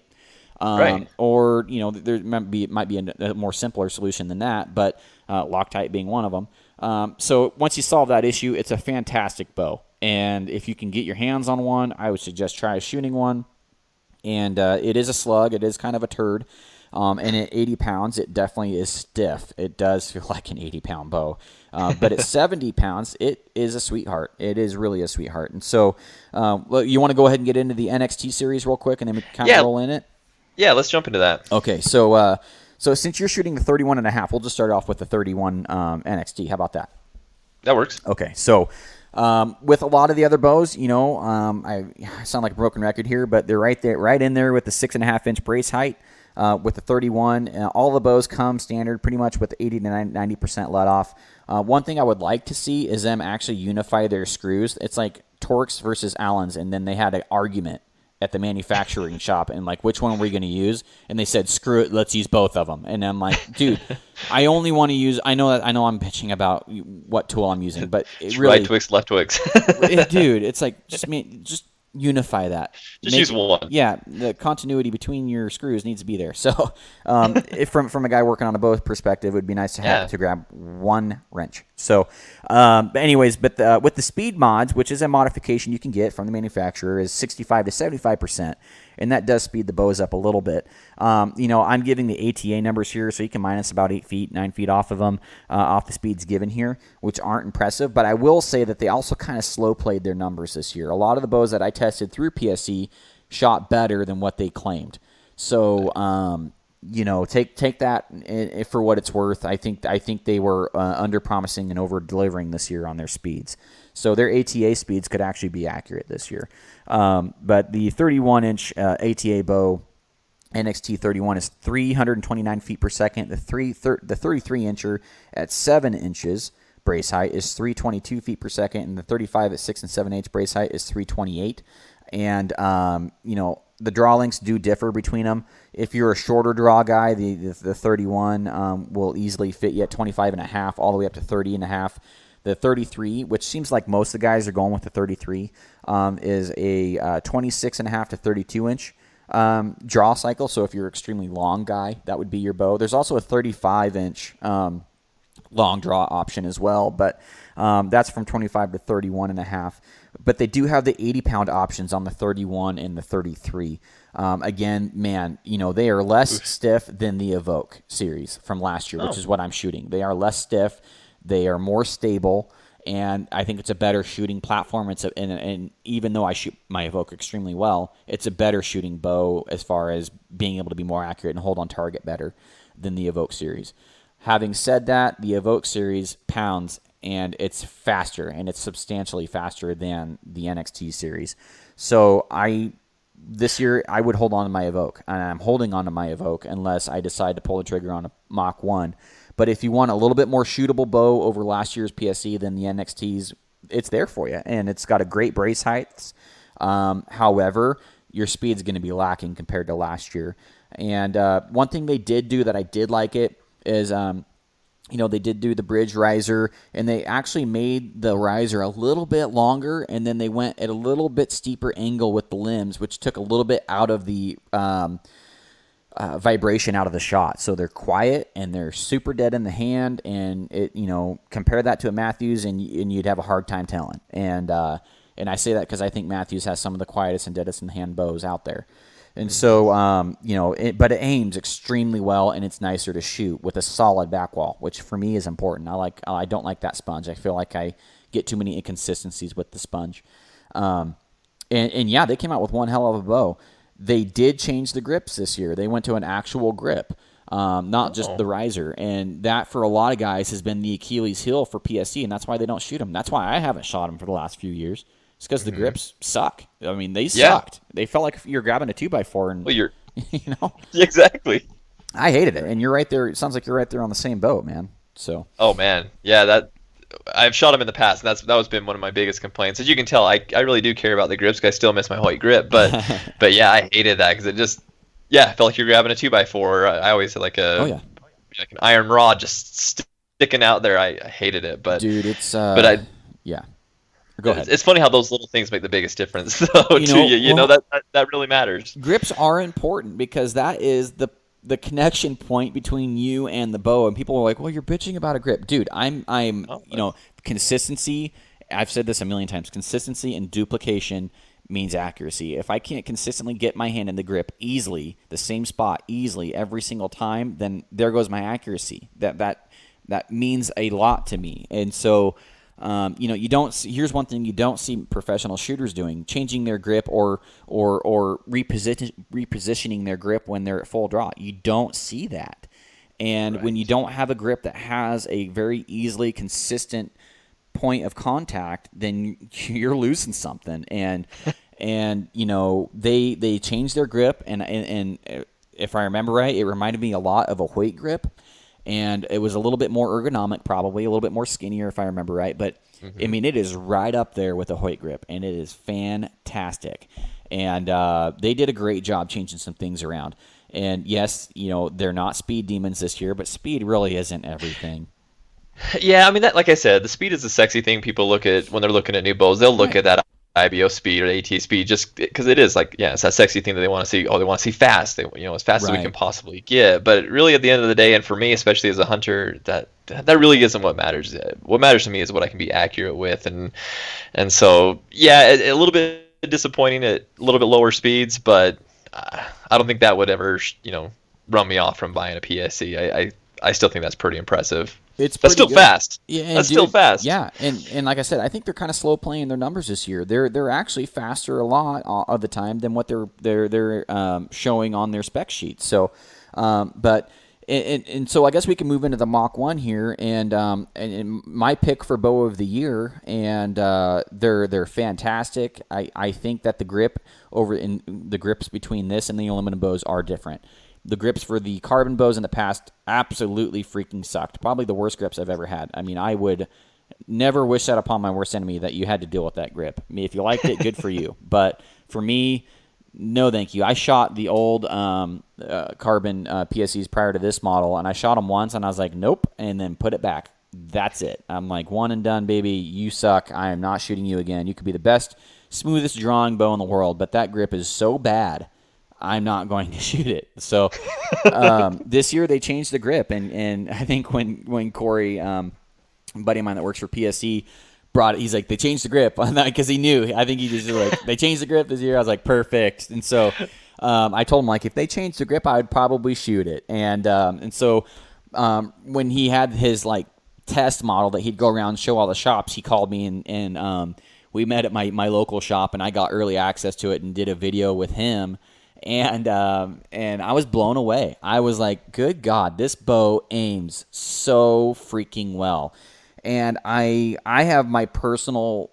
Right. Or there might be a more simpler solution than that, but Loctite being one of them. So once you solve that issue, it's a fantastic bow. And if you can get your hands on one, I would suggest try shooting one. And it is a slug. It is kind of a turd. And at 80 pounds, it definitely is stiff. It does feel like an 80-pound bow. But at 70 pounds, it is a sweetheart. It is really a sweetheart. And so you want to go ahead and get into the NXT series real quick, and then we kind of roll in it? Yeah, let's jump into that. Okay, so since you're shooting the 31.5, we'll just start off with the 31 NXT. How about that? That works. Okay, so with a lot of the other bows, I sound like a broken record here, but they're right in there with the 6.5-inch brace height. With the 31, all the bows come standard pretty much with 80 to 90% let off. One thing I would like to see is them actually unify their screws. It's like Torx versus Allen's, and then they had an argument at the manufacturing shop and like, which one are we going to use? And they said, screw it, let's use both of them. And I'm like, dude, I only want to use, I know I'm bitching about what tool I'm using, but it really, right Twix, left Twix. Dude, it's like, just unify that. Just use one. Yeah, the continuity between your screws needs to be there. So, if from a guy working on a bow perspective, it would be nice to have to grab one wrench. So, with the speed mods, which is a modification you can get from the manufacturer, is 65 to 75%, and that does speed the bows up a little bit. I'm giving the ATA numbers here, so you can minus about 9 feet off of them, off the speeds given here, which aren't impressive. But I will say that they also kind of slow played their numbers this year. A lot of the bows that I tested through PSE shot better than what they claimed. So, take that for what it's worth. I think they were under promising and over delivering this year on their speeds. So their ATA speeds could actually be accurate this year. But the 31-inch ATA bow NXT 31 is 329 feet per second. The 33-incher at 7 inches brace height is 322 feet per second, and the 35 at 6 and 7/8 brace height is 328. And the draw lengths do differ between them. If you're a shorter draw guy, the 31 will easily fit you at 25.5 all the way up to 30.5. The 33, which seems like most of the guys are going with the 33, is a 26.5 to 32-inch draw cycle. So if you're an extremely long guy, that would be your bow. There's also a 35-inch long draw option as well, but that's from 25 to 31.5. But they do have the 80-pound options on the 31 and the 33. Again, man, they are less stiff than the Evoke series from last year, which is what I'm shooting. They are less stiff. They are more stable, and I think it's a better shooting platform. And even though I shoot my Evoke extremely well, it's a better shooting bow as far as being able to be more accurate and hold on target better than the Evoke series. Having said that, the Evoke series pounds, and it's faster, and it's substantially faster than the NXT series. So this year I would hold on to my Evoke, and I'm holding on to my Evoke unless I decide to pull the trigger on a Mach 1. But if you want a little bit more shootable bow over last year's PSE than the NXTs, it's there for you, and it's got a great brace heights. However, your speed's going to be lacking compared to last year. And one thing they did do that I did like it is, they did do the bridge riser, and they actually made the riser a little bit longer, and then they went at a little bit steeper angle with the limbs, which took a little bit out of the vibration out of the shot. So they're quiet and they're super dead in the hand, and compare that to a Matthews, and you'd have a hard time telling. And I say that because I think Matthews has some of the quietest and deadest in the hand bows out there. And so, but it aims extremely well, and it's nicer to shoot with a solid back wall, which for me is important. I don't like that sponge. I feel like I get too many inconsistencies with the sponge. And yeah, they came out with one hell of a bow. They did change the grips this year. They went to an actual grip, not just the riser. And that, for a lot of guys, has been the Achilles heel for PSE, and that's why they don't shoot them. That's why I haven't shot them for the last few years. It's because the grips suck. I mean, they sucked. They felt like you're grabbing a 2x4 and, you're, exactly. I hated it. And you're right there. It sounds like you're right there on the same boat, man. So. Oh, man. Yeah, I've shot them in the past, and that was been one of my biggest complaints. As you can tell, I really do care about the grips, because I still miss my Hoyt grip. But yeah, I hated that, because it just, felt like you're grabbing a 2x4. I always had like an iron rod just sticking out there. I hated it. But dude, it's yeah. Go ahead. It's funny how those little things make the biggest difference, though. That really matters. Grips are important, because that is the connection point between you and the bow. And people are like, "Well, you're bitching about a grip, dude." Consistency. I've said this a million times. Consistency and duplication means accuracy. If I can't consistently get my hand in the grip easily, the same spot easily every single time, then there goes my accuracy. That means a lot to me. And so. You don't see, here's one thing you don't see professional shooters doing: changing their grip or repositioning their grip when they're at full draw. You don't see that. And when you don't have a grip that has a very easily consistent point of contact, then you're losing something. And they changed their grip, and if I remember right, it reminded me a lot of a Hoyt grip. And it was a little bit more ergonomic, probably a little bit more skinnier, if I remember right. But I mean, it is right up there with a Hoyt grip, and it is fantastic. And they did a great job changing some things around. And yes, they're not speed demons this year, but speed really isn't everything. Yeah, I mean, that, like I said, the speed is a sexy thing people look at when they're looking at new bows. They'll look at that IBO speed or the AT speed just because it is it's that sexy thing that they want to see. Oh, they want to see fast. They as fast as we can possibly get. But really, at the end of the day, and for me, especially as a hunter, that really isn't what matters. What matters to me is what I can be accurate with, and so a little bit disappointing at a little bit lower speeds, but I don't think that would ever run me off from buying a PSE. I still think that's pretty impressive. That's still fast. Yeah, that's still fast. Yeah, and like I said, I think they're kind of slow playing their numbers this year. They're actually faster a lot of the time than what they're showing on their spec sheets. So, and so I guess we can move into the Mach 1 here, and my pick for bow of the year, and they're fantastic. I think that the grips between this and the aluminum bows are different. The grips for the carbon bows in the past absolutely freaking sucked. Probably the worst grips I've ever had. I mean, I would never wish that upon my worst enemy, that you had to deal with that grip. I mean, if you liked it, good for you. But for me, no thank you. I shot the old carbon PSEs prior to this model, and I shot them once, and I was like, nope, and then put it back. That's it. I'm like, one and done, baby. You suck. I am not shooting you again. You could be the best, smoothest drawing bow in the world, but that grip is so bad, I'm not going to shoot it. So this year they changed the grip, and I think when Corey, a buddy of mine that works for PSE, brought it, he's like, they changed the grip because he knew. I think he just like, they changed the grip this year. I was like, perfect. And so I told him, like, if they changed the grip, I would probably shoot it. And so when he had his like test model that he'd go around and show all the shops. He called me and we met at my local shop, and I got early access to it and did a video with him. And I was blown away. I was like, good God, this bow aims so freaking well. And I have my personal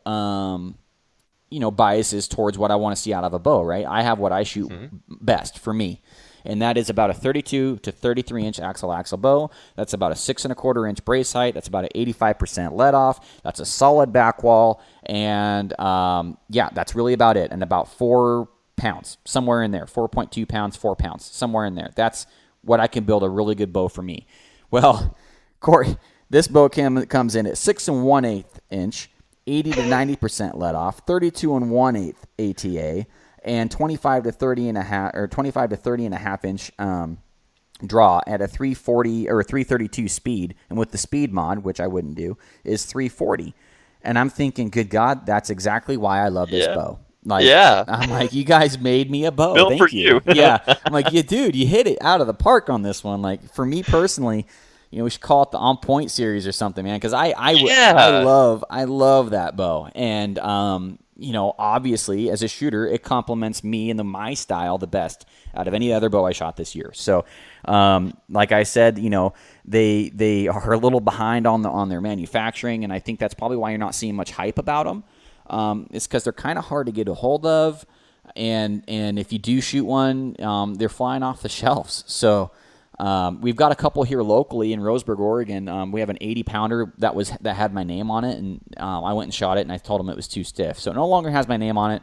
biases towards what I want to see out of a bow, right? I have what I shoot best for me. And that is about a 32 to 33 inch axle bow. That's about a 6 1/4 inch brace height. That's about an 85% let off. That's a solid back wall. And that's really about it. And about 4 pounds, somewhere in there, 4.2 pounds, 4 pounds, somewhere in there. That's what I can build a really good bow for me. Well, Corey, this bow comes in at 6 1/8 inch, 80 to 90% let off, 32 1/8 ATA, and 25 to 30 and a half inch draw at a 340 or a 332 speed, and with the speed mod, which I wouldn't do, is 340. And I'm thinking, good God, that's exactly why I love this bow. I'm like, you guys made me a bow. Built Thank for you. Yeah. I'm like, yeah, dude, you hit it out of the park on this one. Like, for me personally, we should call it the On Point series or something, man, because I love that bow. And obviously, as a shooter, it complements me and my style the best out of any other bow I shot this year. So, like I said, they are a little behind on their manufacturing, and I think that's probably why you're not seeing much hype about them. It's because they're kind of hard to get a hold of, and if you do shoot one, they're flying off the shelves. So we've got a couple here locally in Roseburg, Oregon. We have an 80-pounder that had my name on it, and I went and shot it, and I told them it was too stiff. So it no longer has my name on it,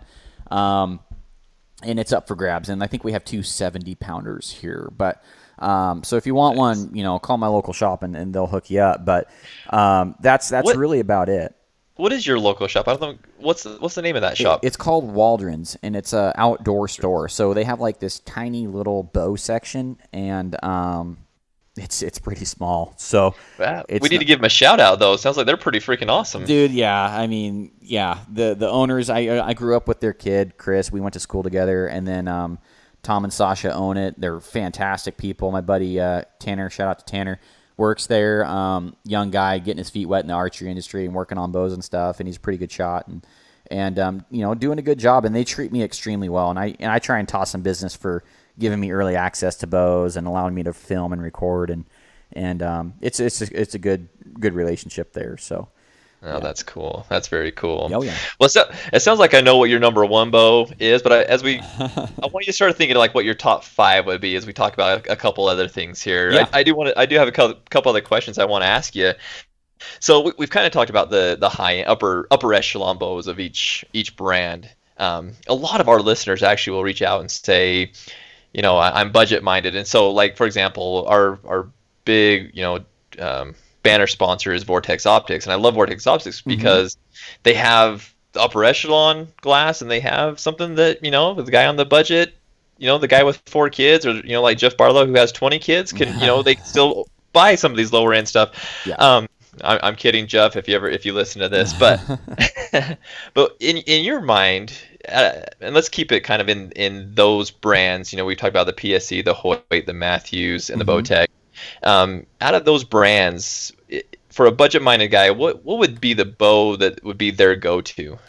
and it's up for grabs. And I think we have 2 70-pounders here. But so if you want one, call my local shop, and they'll hook you up. But that's really about it. What is your local shop? I don't know. What's the name of that shop? It's called Waldron's, and it's an outdoor store. So they have like this tiny little bow section, and it's pretty small. So we need to give them a shout out, though. It sounds like they're pretty freaking awesome, dude. Yeah, I mean, the owners. I grew up with their kid, Chris. We went to school together, and then Tom and Sasha own it. They're fantastic people. My buddy Tanner, shout out to Tanner, works there, young guy getting his feet wet in the archery industry and working on bows and stuff, and he's a pretty good shot and doing a good job. And they treat me extremely well, and I try and toss some business for giving me early access to bows and allowing me to film and record, and it's a good relationship there. So. Oh, that's cool. That's very cool. Oh, yeah. Well, it sounds like I know what your number one bow is, but I want you to start thinking like what your top 5 would be as we talk about a couple other things here. Yeah. I do have a couple other questions I want to ask you. So we've kind of talked about the high upper echelon bows of each brand. A lot of our listeners actually will reach out and say, I'm budget minded, and so like for example, our big banner sponsor is Vortex Optics, and I love Vortex Optics because they have the upper echelon glass, and they have something that the guy on the budget, the guy with 4 kids, or like Jeff Barlow who has 20 kids can they can still buy some of these lower end stuff. Yeah. I'm kidding, Jeff, if you listen to this, but but in your mind, and let's keep it kind of in those brands. We talked about the PSE, the Hoyt, the Matthews, and the Bowtech. Out of those brands, for a budget-minded guy, what would be the bow that would be their go-to?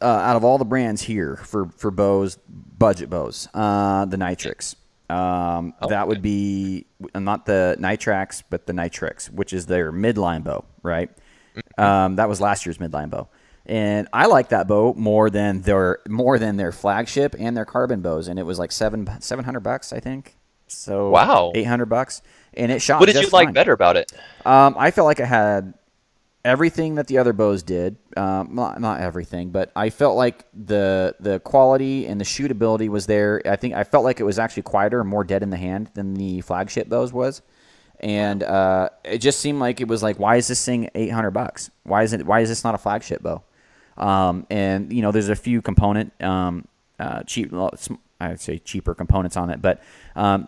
Out of all the brands here for bows, budget bows, the Nitrix. That would be not the Nitrax, but the Nitrix, which is their midline bow, right? That was last year's midline bow, and I like that bow more than their flagship and their carbon bows, and it was like $700, I think. So wow, $800, and it shot. What did you like fine. better about it? I felt like it had everything that the other bows did. Not everything, but I felt like the quality and the shootability was there. I felt like it was actually quieter and more dead in the hand than the flagship bows was, and it just seemed like it was like, why is this thing $800? Why is this not a flagship bow? And there's a few component cheap. I'd say cheaper components on it, but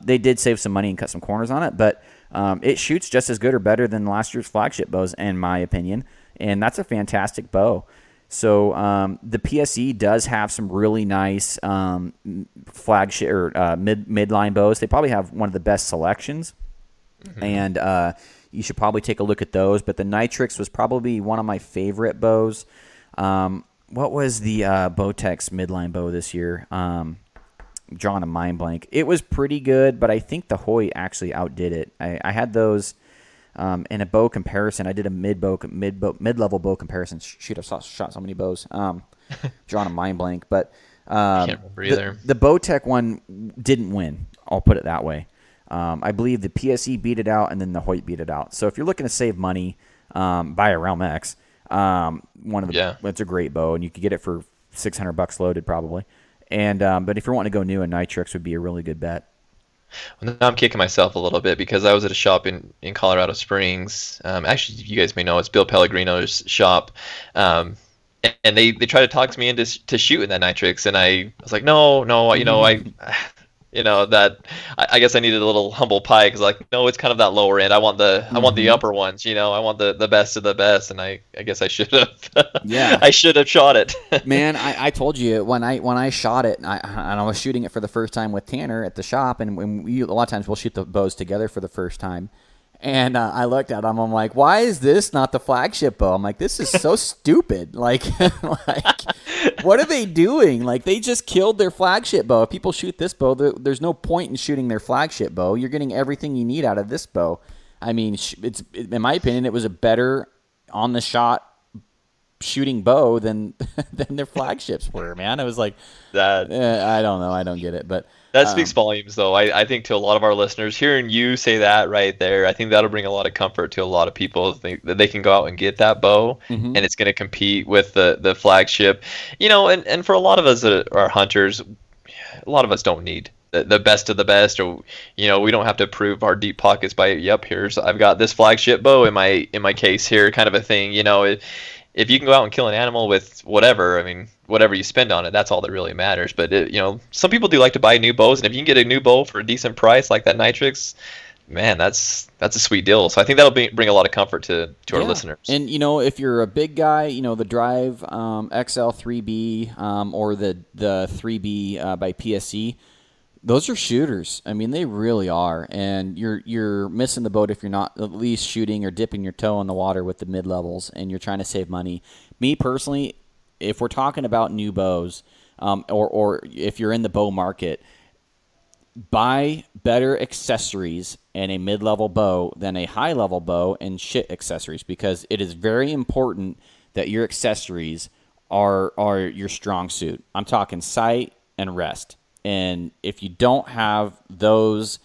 they did save some money and cut some corners on it. But it shoots just as good or better than last year's flagship bows, in my opinion, and that's a fantastic bow. So the PSE does have some really nice flagship or midline bows. They probably have one of the best selections, and you should probably take a look at those. But the Nitrix was probably one of my favorite bows. What was the Bowtech's midline bow this year? Drawing a mind blank. It was pretty good, but I think the Hoyt actually outdid it. I had those in a bow comparison. I did a mid-level bow comparison. Shoot, I've shot so many bows. Drawing a mind blank, but I can't remember either. The Bowtech one didn't win. I'll put it that way. I believe the PSE beat it out, and then the Hoyt beat it out. So if you're looking to save money, buy a Realm X. It's a great bow, and you could get it for $600 loaded probably. And but if you're wanting to go new, a Nitrix would be a really good bet. Well, now I'm kicking myself a little bit because I was at a shop in Colorado Springs. Actually, you guys may know it's Bill Pellegrino's shop. And they tried to talk me into shooting that Nitrix, and I was like, no, I guess I needed a little humble pie because no, it's kind of that lower end. I want the upper ones, I want the best of the best, and I guess I should have. Yeah, I should have shot it. Man, I told you when I shot it, and I was shooting it for the first time with Tanner at the shop, and a lot of times we'll shoot the bows together for the first time. And I looked at him. I'm like, why is this not the flagship bow? I'm like, this is so stupid. Like, what are they doing? Like, they just killed their flagship bow. If people shoot this bow, there's no point in shooting their flagship bow. You're getting everything you need out of this bow. I mean, in my opinion, it was a better on the shot shooting bow than their flagships were. Man, I was like, that. I don't know. I don't get it, but. That speaks volumes, though. I think to a lot of our listeners, hearing you say that right there, I think that'll bring a lot of comfort to a lot of people that they can go out and get that bow, and it's going to compete with the flagship. And for a lot of us that are hunters, a lot of us don't need the best of the best, or we don't have to prove our deep pockets by I've got this flagship bow in my case here, kind of a thing. If you can go out and kill an animal with whatever you spend on it, that's all that really matters. But some people do like to buy new bows, and if you can get a new bow for a decent price like that Nitrix, man, that's a sweet deal. So I think that'll bring a lot of comfort to our listeners. And if you're a big guy, the Drive XL 3B or the 3B by PSE, those are shooters. I mean, they really are. And you're missing the boat if you're not at least shooting or dipping your toe in the water with the mid-levels and you're trying to save money. Me personally, if we're talking about new bows, or if you're in the bow market, buy better accessories and a mid-level bow than a high-level bow and shit accessories, because it is very important that your accessories are your strong suit. I'm talking sight and rest. And if you don't have those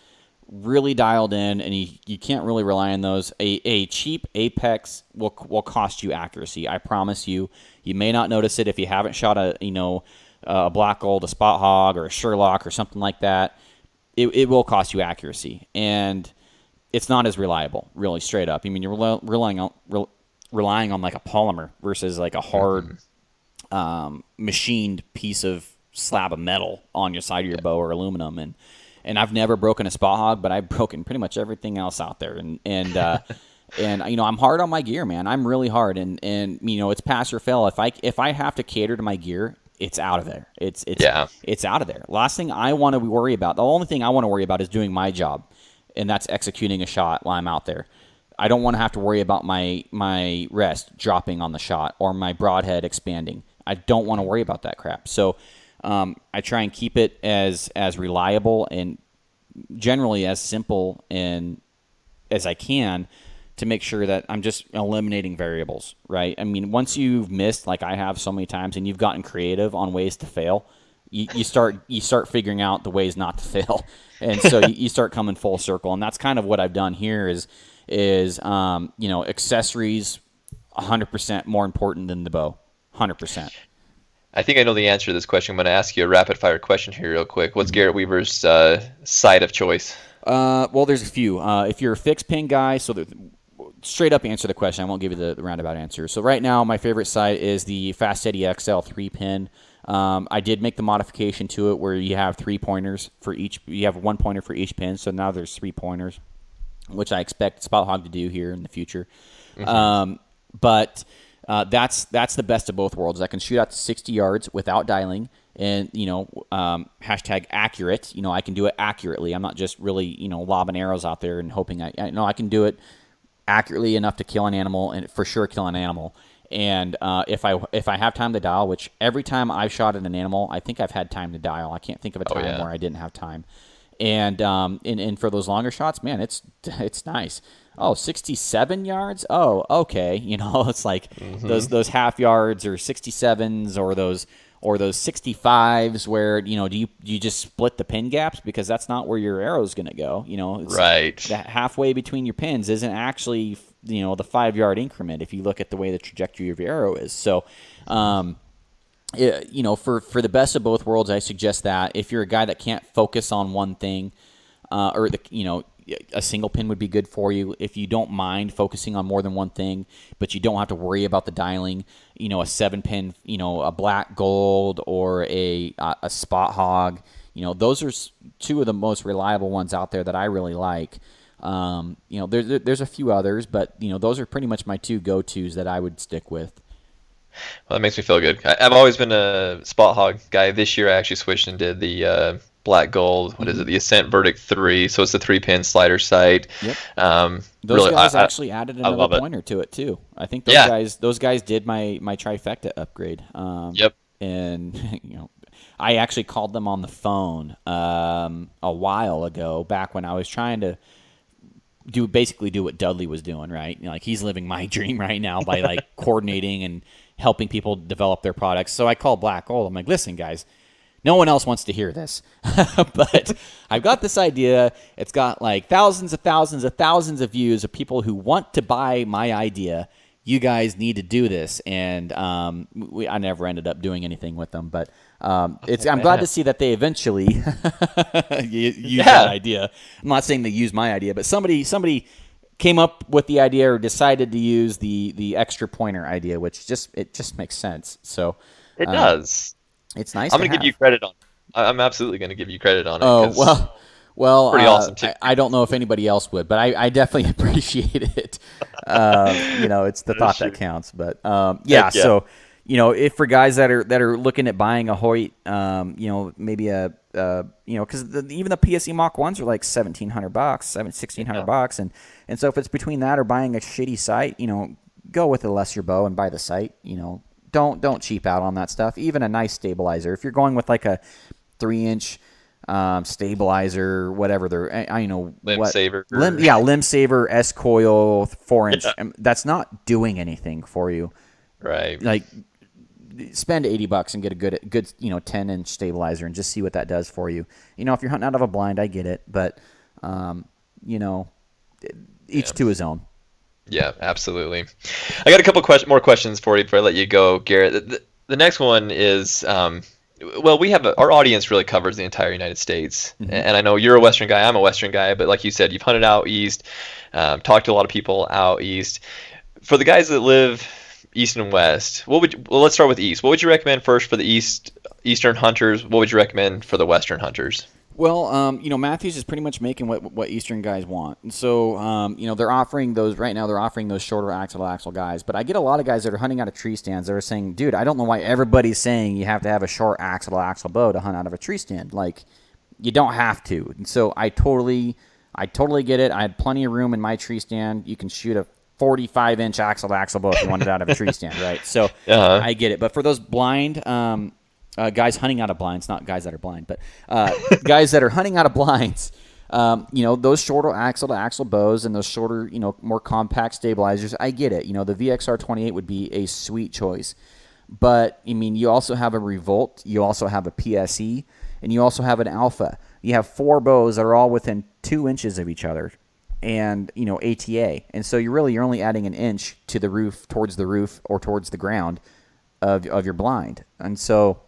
really dialed in, and you can't really rely on those, a cheap Apex will cost you accuracy. I promise you. You may not notice it if you haven't shot a Black Gold, a Spot Hog, or a Sherlock or something like that. It will cost you accuracy, and it's not as reliable, really, straight up. I mean, you're relying on like a polymer versus like a hard machined piece of slab of metal on your side of your bow or aluminum. And I've never broken a Spot Hog, but I've broken pretty much everything else out there. And I'm hard on my gear, man. I'm really hard, and it's pass or fail. If I have to cater to my gear, it's out of there. It's out of there. Last thing I want to worry about, the only thing I want to worry about is doing my job, and that's executing a shot while I'm out there. I don't want to have to worry about my rest dropping on the shot or my broadhead expanding. I don't want to worry about that crap. So I try and keep it as reliable and generally as simple and as I can to make sure that I'm just eliminating variables, right? I mean, once you've missed, like I have so many times, and you've gotten creative on ways to fail, you start figuring out the ways not to fail, and so you start coming full circle. And that's kind of what I've done here is accessories 100% more important than the bow, 100%. I think I know the answer to this question. I'm going to ask you a rapid-fire question here real quick. What's Garrett Weaver's side of choice? Well, there's a few. If you're a fixed pin guy, straight up answer the question. I won't give you the roundabout answer. So right now, my favorite side is the Fast Steady XL 3-pin. I did make the modification to it where you have 3 pointers for each. You have 1 pointer for each pin, so now there's 3 pointers, which I expect Spot Hog to do here in the future. Mm-hmm. But that's the best of both worlds. I can shoot out to 60 yards without dialing, and hashtag accurate. I can do it accurately. I'm not just really lobbing arrows out there and hoping I can do it accurately enough to kill an animal, and for sure kill an animal. And if I have time to dial, which every time I've shot at an animal, I think I've had time to dial. I can't think of a time where I didn't have time. And for those longer shots, man, it's nice. Oh, 67 yards? Oh, okay. It's like those half yards or 67s or those 65s where, do you just split the pin gaps? Because that's not where your arrow's going to go. It's right. That halfway between your pins isn't actually, the 5 yard increment if you look at the way the trajectory of your arrow is. So, for the best of both worlds, I suggest that if you're a guy that can't focus on one thing, a single pin would be good for you. If you don't mind focusing on more than one thing, but you don't have to worry about the dialing, a 7-pin, a black gold or a spot hog, those are two of the most reliable ones out there that I really like. There's a few others, but those are pretty much my two go-tos that I would stick with. Well, that makes me feel good. I've always been a spot hog guy. This year I actually switched and did the black gold. What is it? The Ascent Verdict 3. So it's the 3-pin slider sight. Yep. Those really, guys actually added another pointer to it too. I think those guys did my trifecta upgrade. Yep. And I actually called them on the phone a while ago, back when I was trying to do what Dudley was doing, right? He's living my dream right now by coordinating and helping people develop their products. So I called Black Gold. I'm like, listen, guys, no one else wants to hear this, but I've got this idea. It's got thousands of views of people who want to buy my idea. You guys need to do this. And I never ended up doing anything with them, but I'm glad to see that they eventually use that idea. I'm not saying they use my idea, but somebody came up with the idea or decided to use the extra pointer idea, which just makes sense. So it does. It's nice. I'm going to give you credit on it. I'm absolutely going to give you credit on it. Oh, well, pretty awesome too. I don't know if anybody else would, but I definitely appreciate it. It's the thought that counts. But so if for guys that are looking at buying a Hoyt, maybe because even the PSE Mach 1s are like $1,700, $1,600, and so if it's between that or buying a shitty sight, go with a lesser bow and buy the sight. Don't cheap out on that stuff. Even a nice stabilizer. If you're going with a 3-inch stabilizer, whatever limb saver. Limb saver, S coil, 4-inch. That's not doing anything for you. Right. Spend $80 and get a good 10-inch stabilizer and just see what that does for you. If you're hunting out of a blind, I get it, but each to his own. Yeah, absolutely. I got a couple more questions for you before I let you go, Garrett. The next one is, we have our audience really covers the entire United States, and I know you're a Western guy, I'm a Western guy, but like you said, you've hunted out east, talked to a lot of people out east. For the guys that live east and west, let's start with east. What would you recommend first for the eastern hunters? What would you recommend for the western hunters? Well, Matthews is pretty much making what Eastern guys want. And so, they're offering those right now. They're offering those shorter axle guys. But I get a lot of guys that are hunting out of tree stands that are saying, dude, I don't know why everybody's saying you have to have a short axle bow to hunt out of a tree stand. You don't have to. And so I totally get it. I had plenty of room in my tree stand. You can shoot a 45-inch axle bow if you want it out of a tree stand, right? So I get it. But for those blind guys hunting out of blinds, not guys that are blind, but guys that are hunting out of blinds, those shorter axle bows and those shorter, more compact stabilizers, I get it. The VXR28 would be a sweet choice. But, you also have a Revolt, you also have a PSE, and you also have an Alpha. You have 4 bows that are all within 2 inches of each other. And, ATA. And so you're only adding an inch to the roof, towards the roof, or towards the ground of your blind. And so,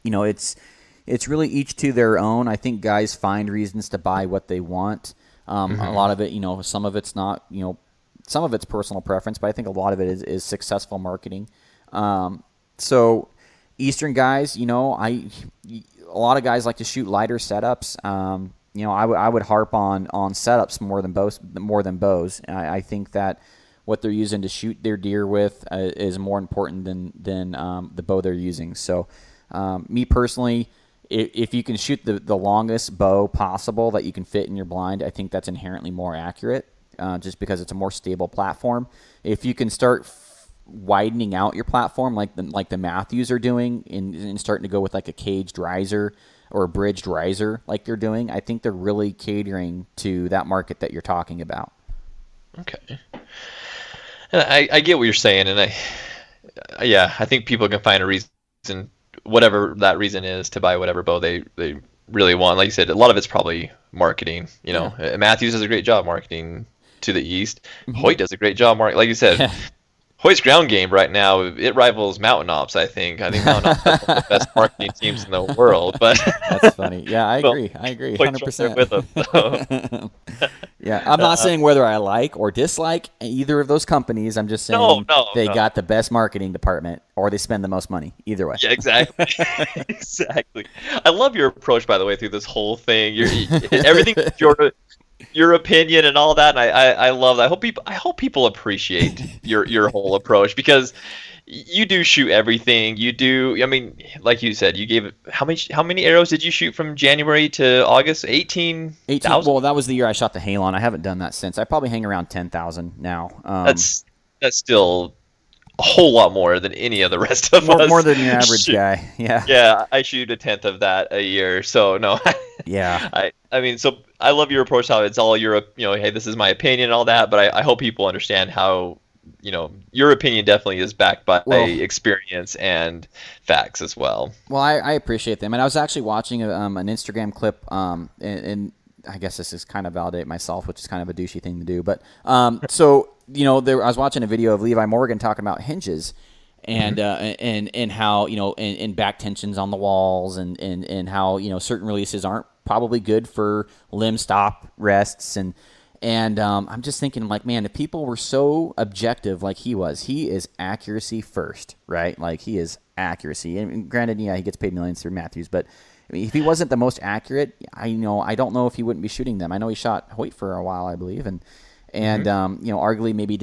it's really each to their own. I think guys find reasons to buy what they want. A lot of it, some of it's not, some of it's personal preference, but I think a lot of it is successful marketing. So Eastern guys, a lot of guys like to shoot lighter setups. I would harp on setups more than bows. I think that what they're using to shoot their deer with is more important than the bow they're using. So, me personally, if you can shoot the longest bow possible that you can fit in your blind, I think that's inherently more accurate. just because it's a more stable platform. If you can start widening out your platform like the Matthews are doing, and starting to go with like a caged riser or a bridged riser like they're doing, I think they're really catering to that market that you're talking about. Okay. And I get what you're saying, and I think people can find a reason, whatever that reason is, to buy whatever bow they really want. Like you said, a lot of it's probably marketing. Matthews does a great job marketing to the east. Hoyt does a great job marketing. Like you said, Hoyt's ground game right now, it rivals Mountain Ops, I think. I think Mountain Ops is one of the best marketing teams in the world. But that's funny. Yeah, I agree. 100%. With them, so. Yeah, I'm not saying whether I like or dislike either of those companies. I'm just saying they got the best marketing department, or they spend the most money. Either way. Yeah, exactly. Exactly. I love your approach, by the way, through this whole thing. Everything your opinion and all that, and I love that. I hope people appreciate your whole approach, because you do shoot everything. You do. I mean, like you said, you gave how many arrows did you shoot from January to August? 18,000. Well, that was the year I shot the Halon. I haven't done that since. I probably hang around 10,000 now. That's still a whole lot more than any of the rest of us. More than your average guy. Yeah. Yeah, I shoot a tenth of that a year. So no. Yeah. I mean, so I love your approach, how it's all hey, this is my opinion and all that, but I hope people understand how, your opinion definitely is backed by experience and facts as well. Well, I appreciate them. And I was actually watching an Instagram clip, and I guess this is kind of validate myself, which is kind of a douchey thing to do. But so, I was watching a video of Levi Morgan talking about hinges and and how, and back tensions on the walls and how, certain releases aren't probably good for limb stop rests. And I'm just thinking, like, man, if people were so objective like he is accuracy first, right? Like, he is accuracy. And granted, yeah, he gets paid millions through Matthews, but I mean, if he wasn't the most accurate, I don't know if he wouldn't be shooting them. I know he shot Hoyt for a while, I believe, and arguably maybe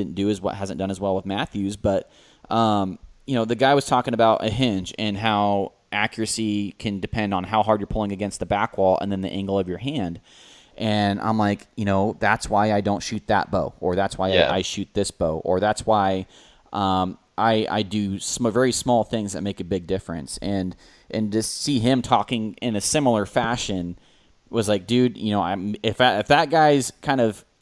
hasn't done as well with Matthews, but the guy was talking about a hinge and how accuracy can depend on how hard you're pulling against the back wall and then the angle of your hand. And I'm like, that's why I don't shoot that bow, or that's why I shoot this bow, or that's why I do some very small things that make a big difference. And to see him talking in a similar fashion was like, dude, if that guy's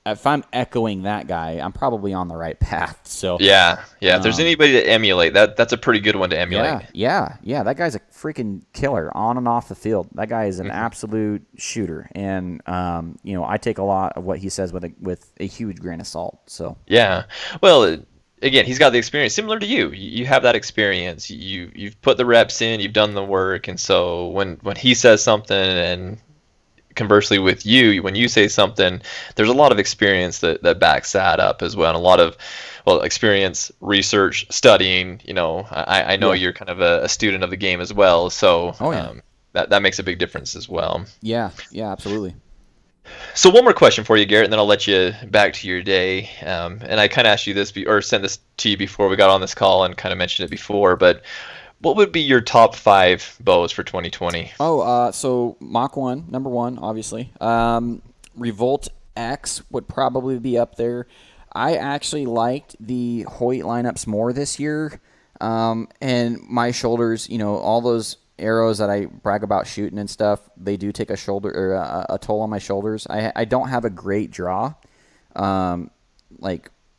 if I'm echoing that guy, I'm probably on the right path. So yeah. If there's anybody to emulate, that's a pretty good one to emulate. Yeah. That guy's a freaking killer on and off the field. That guy is an absolute shooter, and I take a lot of what he says with a huge grain of salt. So yeah, well, again, he's got the experience similar to you. You have that experience. You've put the reps in. You've done the work, and so when he says something, and conversely with you, when you say something, there's a lot of experience that backs that up as well, and a lot of experience, research, studying. I know you're kind of a student of the game as well, so that makes a big difference as well. Yeah, absolutely. So one more question for you, Garrett, and then I'll let you back to your day. And I kind of asked you this or sent this to you before we got on this call, and kind of mentioned it before, but what would be your top 5 bows for 2020? So Mach 1, number 1, obviously. Revolt X would probably be up there. I actually liked the Hoyt lineups more this year. And my shoulders, all those arrows that I brag about shooting and stuff, they do take a toll on my shoulders. I don't have a great draw.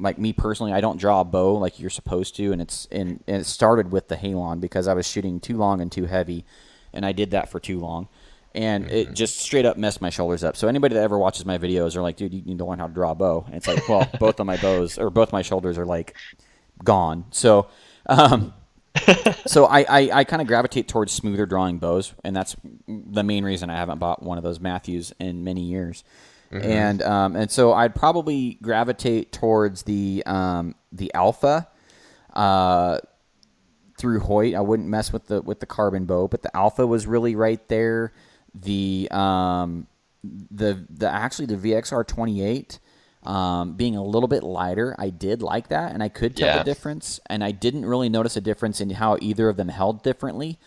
Like me personally, I don't draw a bow like you're supposed to, and it started with the Halon because I was shooting too long and too heavy, and I did that for too long, and it just straight up messed my shoulders up. So anybody that ever watches my videos are like, dude, you need to learn how to draw a bow. And it's like, well, both of my bows or both my shoulders are like gone. So so I kind of gravitate towards smoother drawing bows, and that's the main reason I haven't bought one of those Matthews in many years. And so I'd probably gravitate towards the Alpha through Hoyt. I wouldn't mess with the carbon bow, but the Alpha was really right there. The VXR 28 being a little bit lighter, I did like that, and I could tell the difference, and I didn't really notice a difference in how either of them held differently.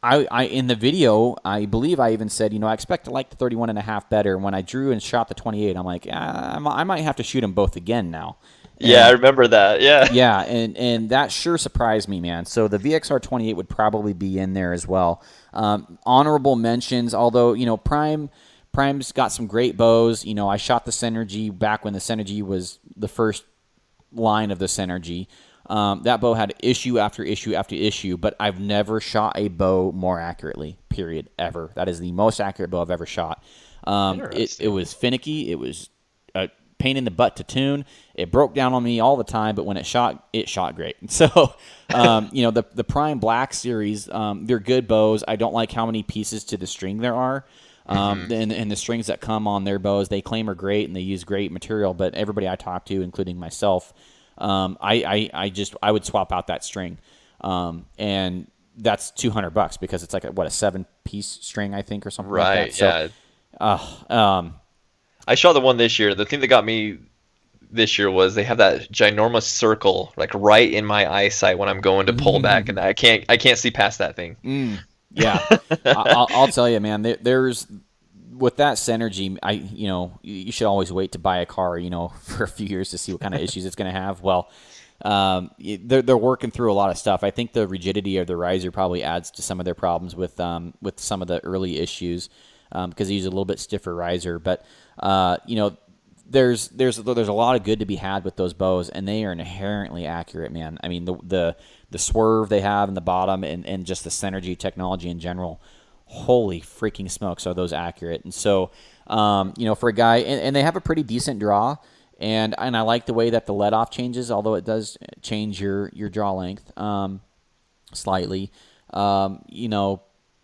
I in the video, I believe I even said, I expect to like the 31.5 better. When I drew and shot the 28, I'm like, I might have to shoot them both again now. Yeah, I remember that. Yeah. Yeah, and that sure surprised me, man. So the VXR 28 would probably be in there as well. Honorable mentions, although, Prime's got some great bows. I shot the Synergy back when the Synergy was the first line of the Synergy. That bow had issue after issue after issue, but I've never shot a bow more accurately, period, ever. That is the most accurate bow I've ever shot. It was finicky. It was a pain in the butt to tune. It broke down on me all the time, but when it shot great. So, the Prime Black series, they're good bows. I don't like how many pieces to the string there are. And the strings that come on their bows, they claim are great and they use great material, but everybody I talk to, including myself, I would swap out that string. And that's $200 because it's like a 7-piece string, I think, or something like that. So, yeah. I shot the one this year. The thing that got me this year was they have that ginormous circle like right in my eyesight when I'm going to pull back, and I can't see past that thing. Yeah, I'll tell you, man. There's with that Synergy, you should always wait to buy a car, for a few years to see what kind of issues it's going to have. Well, they're working through a lot of stuff. I think the rigidity of the riser probably adds to some of their problems with some of the early issues because they use a little bit stiffer riser. But there's a lot of good to be had with those bows, and they are inherently accurate, man. I mean, the swerve they have in the bottom and just the Synergy technology in general, holy freaking smokes, are those accurate. And so, for a guy, and they have a pretty decent draw, and I like the way that the let-off changes, although it does change your draw length slightly.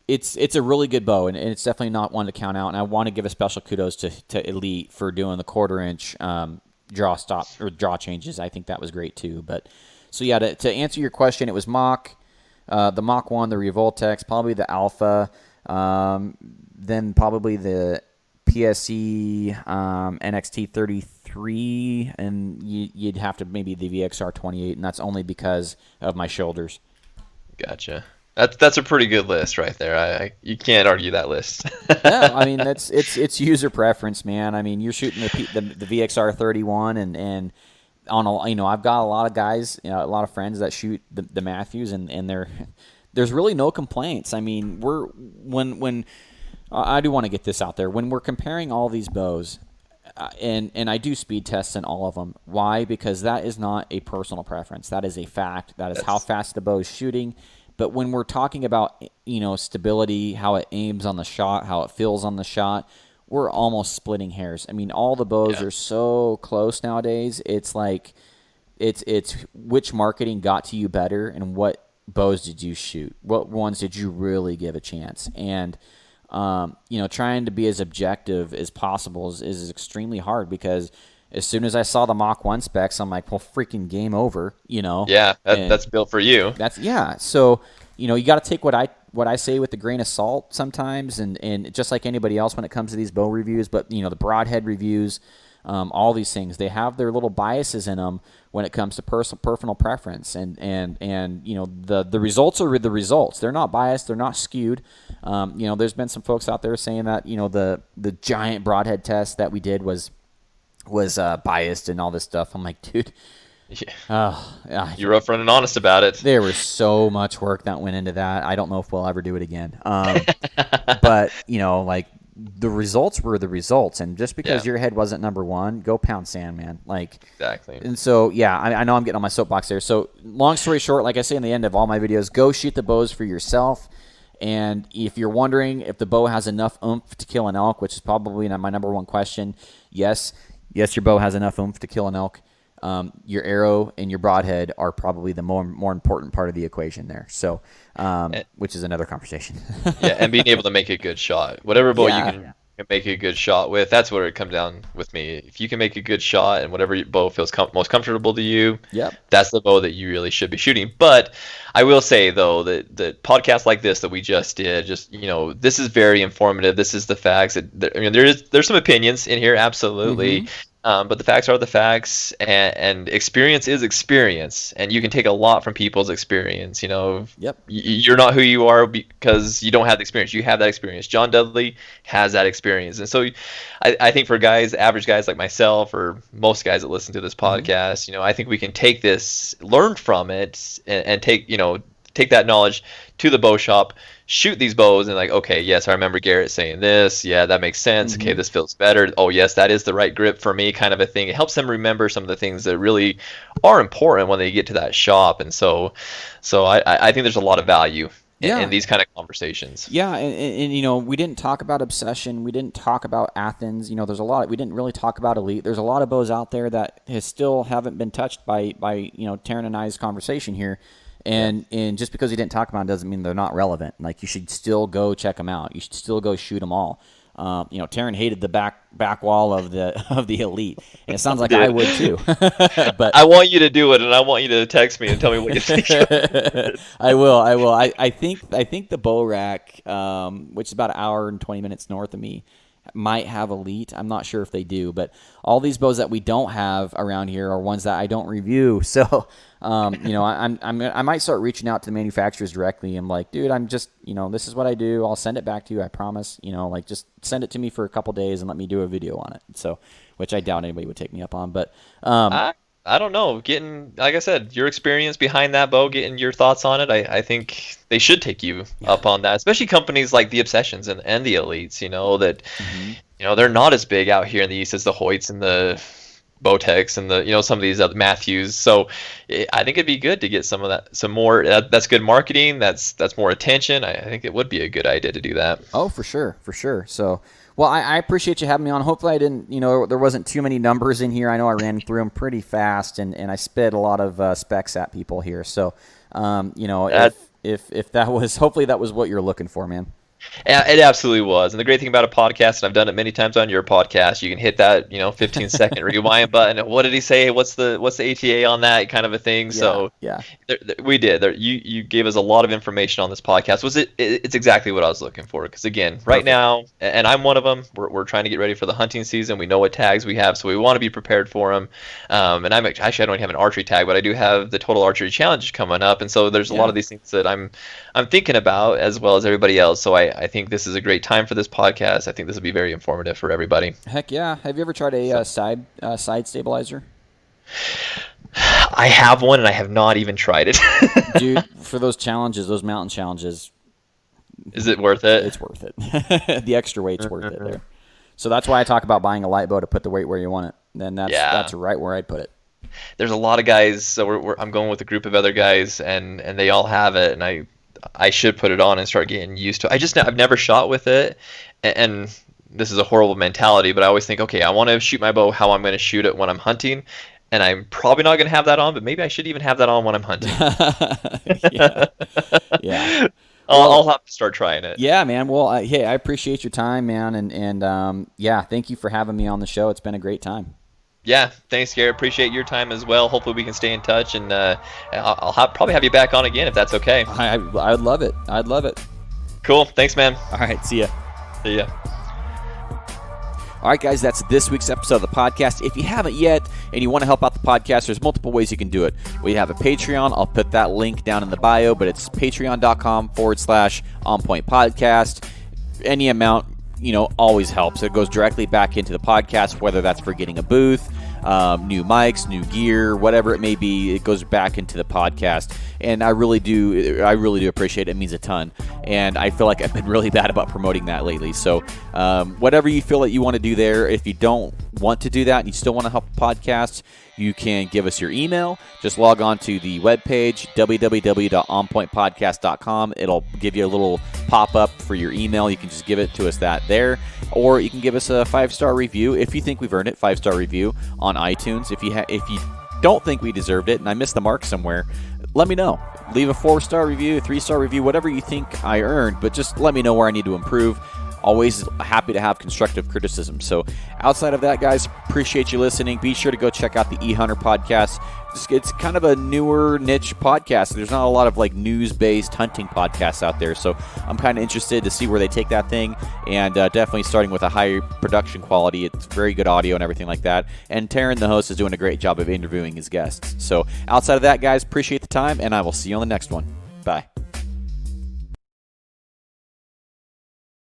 It's a really good bow, and it's definitely not one to count out. And I want to give a special kudos to Elite for doing the 1/4-inch draw stop or draw changes. I think that was great too. But so yeah, to answer your question, it was Mach, the Mach 1, the Revoltex, probably the Alpha, then probably the PSE NXT 33, and you'd have to maybe the VXR 28, and that's only because of my shoulders. Gotcha. That's a pretty good list right there. You can't argue that list. Yeah, I mean it's user preference, man. I mean you're shooting the VXR 31 and on I've got a lot of guys, a lot of friends that shoot the Matthews and there's really no complaints. I mean when I do want to get this out there, when we're comparing all these bows, and I do speed tests in all of them. Why? Because that is not a personal preference. That is a fact. That is how fast the bow is shooting. But when we're talking about, stability, how it aims on the shot, how it feels on the shot, we're almost splitting hairs. I mean, all the bows are so close nowadays. It's like, it's which marketing got to you better and what bows did you shoot? What ones did you really give a chance? And, trying to be as objective as possible is extremely hard because as soon as I saw the Mach 1 specs, I'm like, well, freaking game over, Yeah, that's built for you. So, you got to take what I say with a grain of salt sometimes, and just like anybody else when it comes to these bow reviews, but, the broadhead reviews, all these things, they have their little biases in them when it comes to personal preference, and the results are the results. They're not biased. They're not skewed. There's been some folks out there saying that, the giant broadhead test that we did was biased and all this stuff. I'm like, dude, you're upfront and honest about it. There was so much work that went into that. I don't know if we'll ever do it again. But the results were the results, and just because your head wasn't number one, go pound sand, man. Exactly. And so I know I'm getting on my soapbox there. So long story short, like I say in the end of all my videos, go shoot the bows for yourself. And if you're wondering if the bow has enough oomph to kill an elk, which is probably my number one question, yes, your bow has enough oomph to kill an elk. Your arrow and your broadhead are probably the more important part of the equation there. So, which is another conversation. And being able to make a good shot. Whatever bow you can make a good shot with, that's where it comes down with me. If you can make a good shot and whatever bow feels most comfortable to you, that's the bow that you really should be shooting. But I will say, though, that the podcast like this that we just did, this is very informative. This is the facts. There's some opinions in here, absolutely. But the facts are the facts, and experience is experience, and you can take a lot from people's experience. Yep. You're not who you are because you don't have the experience. You have that experience. John Dudley has that experience, and so I think for guys, average guys like myself, or most guys that listen to this podcast, I think we can take this, learn from it, and take that knowledge to the bow shop, shoot these bows, and like, okay, yes, I remember Garrett saying this. Yeah, that makes sense. Okay, this feels better. Oh, yes, that is the right grip for me, kind of a thing. It helps them remember some of the things that really are important when they get to that shop. And so I think there's a lot of value in these kind of conversations. Yeah, and we didn't talk about Obsession. We didn't talk about Athens. There's a lot. We didn't really talk about Elite. There's a lot of bows out there that still haven't been touched by Terron and I's conversation here. And just because you didn't talk about them doesn't mean they're not relevant. Like, you should still go check them out. You should still go shoot them all. Terron hated the back wall of the Elite, and it sounds like I would too. But I want you to do it, and I want you to text me and tell me what you think. I will. I think the bow rack, which is about an hour and 20 minutes north of me, might have Elite. I'm not sure if they do, but all these bows that we don't have around here are ones that I don't review. So, I might start reaching out to the manufacturers directly. I'm like, dude, I'm just, this is what I do. I'll send it back to you. I promise. Just send it to me for a couple days and let me do a video on it. So, which I doubt anybody would take me up on. But I don't know. Getting, like I said, your experience behind that bow, getting your thoughts on it, I think they should take you up on that. Especially companies like the Obsessions and the Elites, that they're not as big out here in the East as the Hoyts and the Bowtechs and the some of these other Matthews. So I think it'd be good to get some of that, some more. That's good marketing. That's more attention. I think it would be a good idea to do that. Oh, for sure. So. Well, I appreciate you having me on. Hopefully I didn't, there wasn't too many numbers in here. I know I ran through them pretty fast, and I spit a lot of specs at people here. So, if that was, hopefully that was what you're looking for, man. It absolutely was. And the great thing about a podcast, and I've done it many times on your podcast, you can hit that 15-second rewind button. What did he say? What's the ATA on that, kind of a thing? So we did. You gave us a lot of information on this podcast. It's exactly what I was looking for. Because again, right now, and I'm one of them. We're trying to get ready for the hunting season. We know what tags we have, so we want to be prepared for them. And I don't have an archery tag, but I do have the Total Archery Challenge coming up, and so there's a lot of these things that I'm thinking about, as well as everybody else. So I think this is a great time for this podcast. I think this will be very informative for everybody. Heck yeah. Have you ever tried a side stabilizer? I have one, and I have not even tried it. Dude, for those challenges, those mountain challenges. Is it worth it? It's worth it. The extra weight's worth it there. So that's why I talk about buying a light bow to put the weight where you want it. Then that's right where I'd put it. There's a lot of guys, so I'm going with a group of other guys, and they all have it, and I should put it on and start getting used to it. I've never shot with it, and this is a horrible mentality, but I always think, okay, I want to shoot my bow how I'm going to shoot it when I'm hunting, and I'm probably not going to have that on, but maybe I should even have that on when I'm hunting. Yeah. I'll have to start trying it. Yeah, man. Well, hey, I appreciate your time, man, and thank you for having me on the show. It's been a great time. Yeah, thanks, Garrett. Appreciate your time as well. Hopefully we can stay in touch, and I'll probably have you back on again if that's okay. I'd love it. I'd love it. Cool. Thanks, man. All right. See ya. See ya. All right, guys, that's this week's episode of the podcast. If you haven't yet and you want to help out the podcast, there's multiple ways you can do it. We have a Patreon. I'll put that link down in the bio, but it's patreon.com/onpointpodcast. Any amount, always helps. It goes directly back into the podcast, whether that's for getting a booth, new mics, new gear, whatever it may be. It goes back into the podcast, and I really do appreciate it. It means a ton, and I feel like I've been really bad about promoting that lately. So whatever you feel that you want to do there, if you don't want to do that and you still want to help the podcast, you can give us your email. Just log on to the webpage, www.onpointpodcast.com. It'll give you a little pop-up for your email. You can just give it to us there. Or you can give us a 5-star review if you think we've earned it, 5-star review on iTunes. If you don't think we deserved it and I missed the mark somewhere, let me know. Leave a 4-star review, a 3-star review, whatever you think I earned, but just let me know where I need to improve. Always happy to have constructive criticism. So outside of that, guys, appreciate you listening. Be sure to go check out the Ehunter Podcast it's kind of a newer niche podcast. There's not a lot of like news-based hunting podcasts out there, so I'm kind of interested to see where they take that thing, and definitely starting with a higher production quality. It's very good audio and everything like that, and Terron, the host, is doing a great job of interviewing his guests. So outside of that, guys, appreciate the time, and I will see you on the next one. Bye.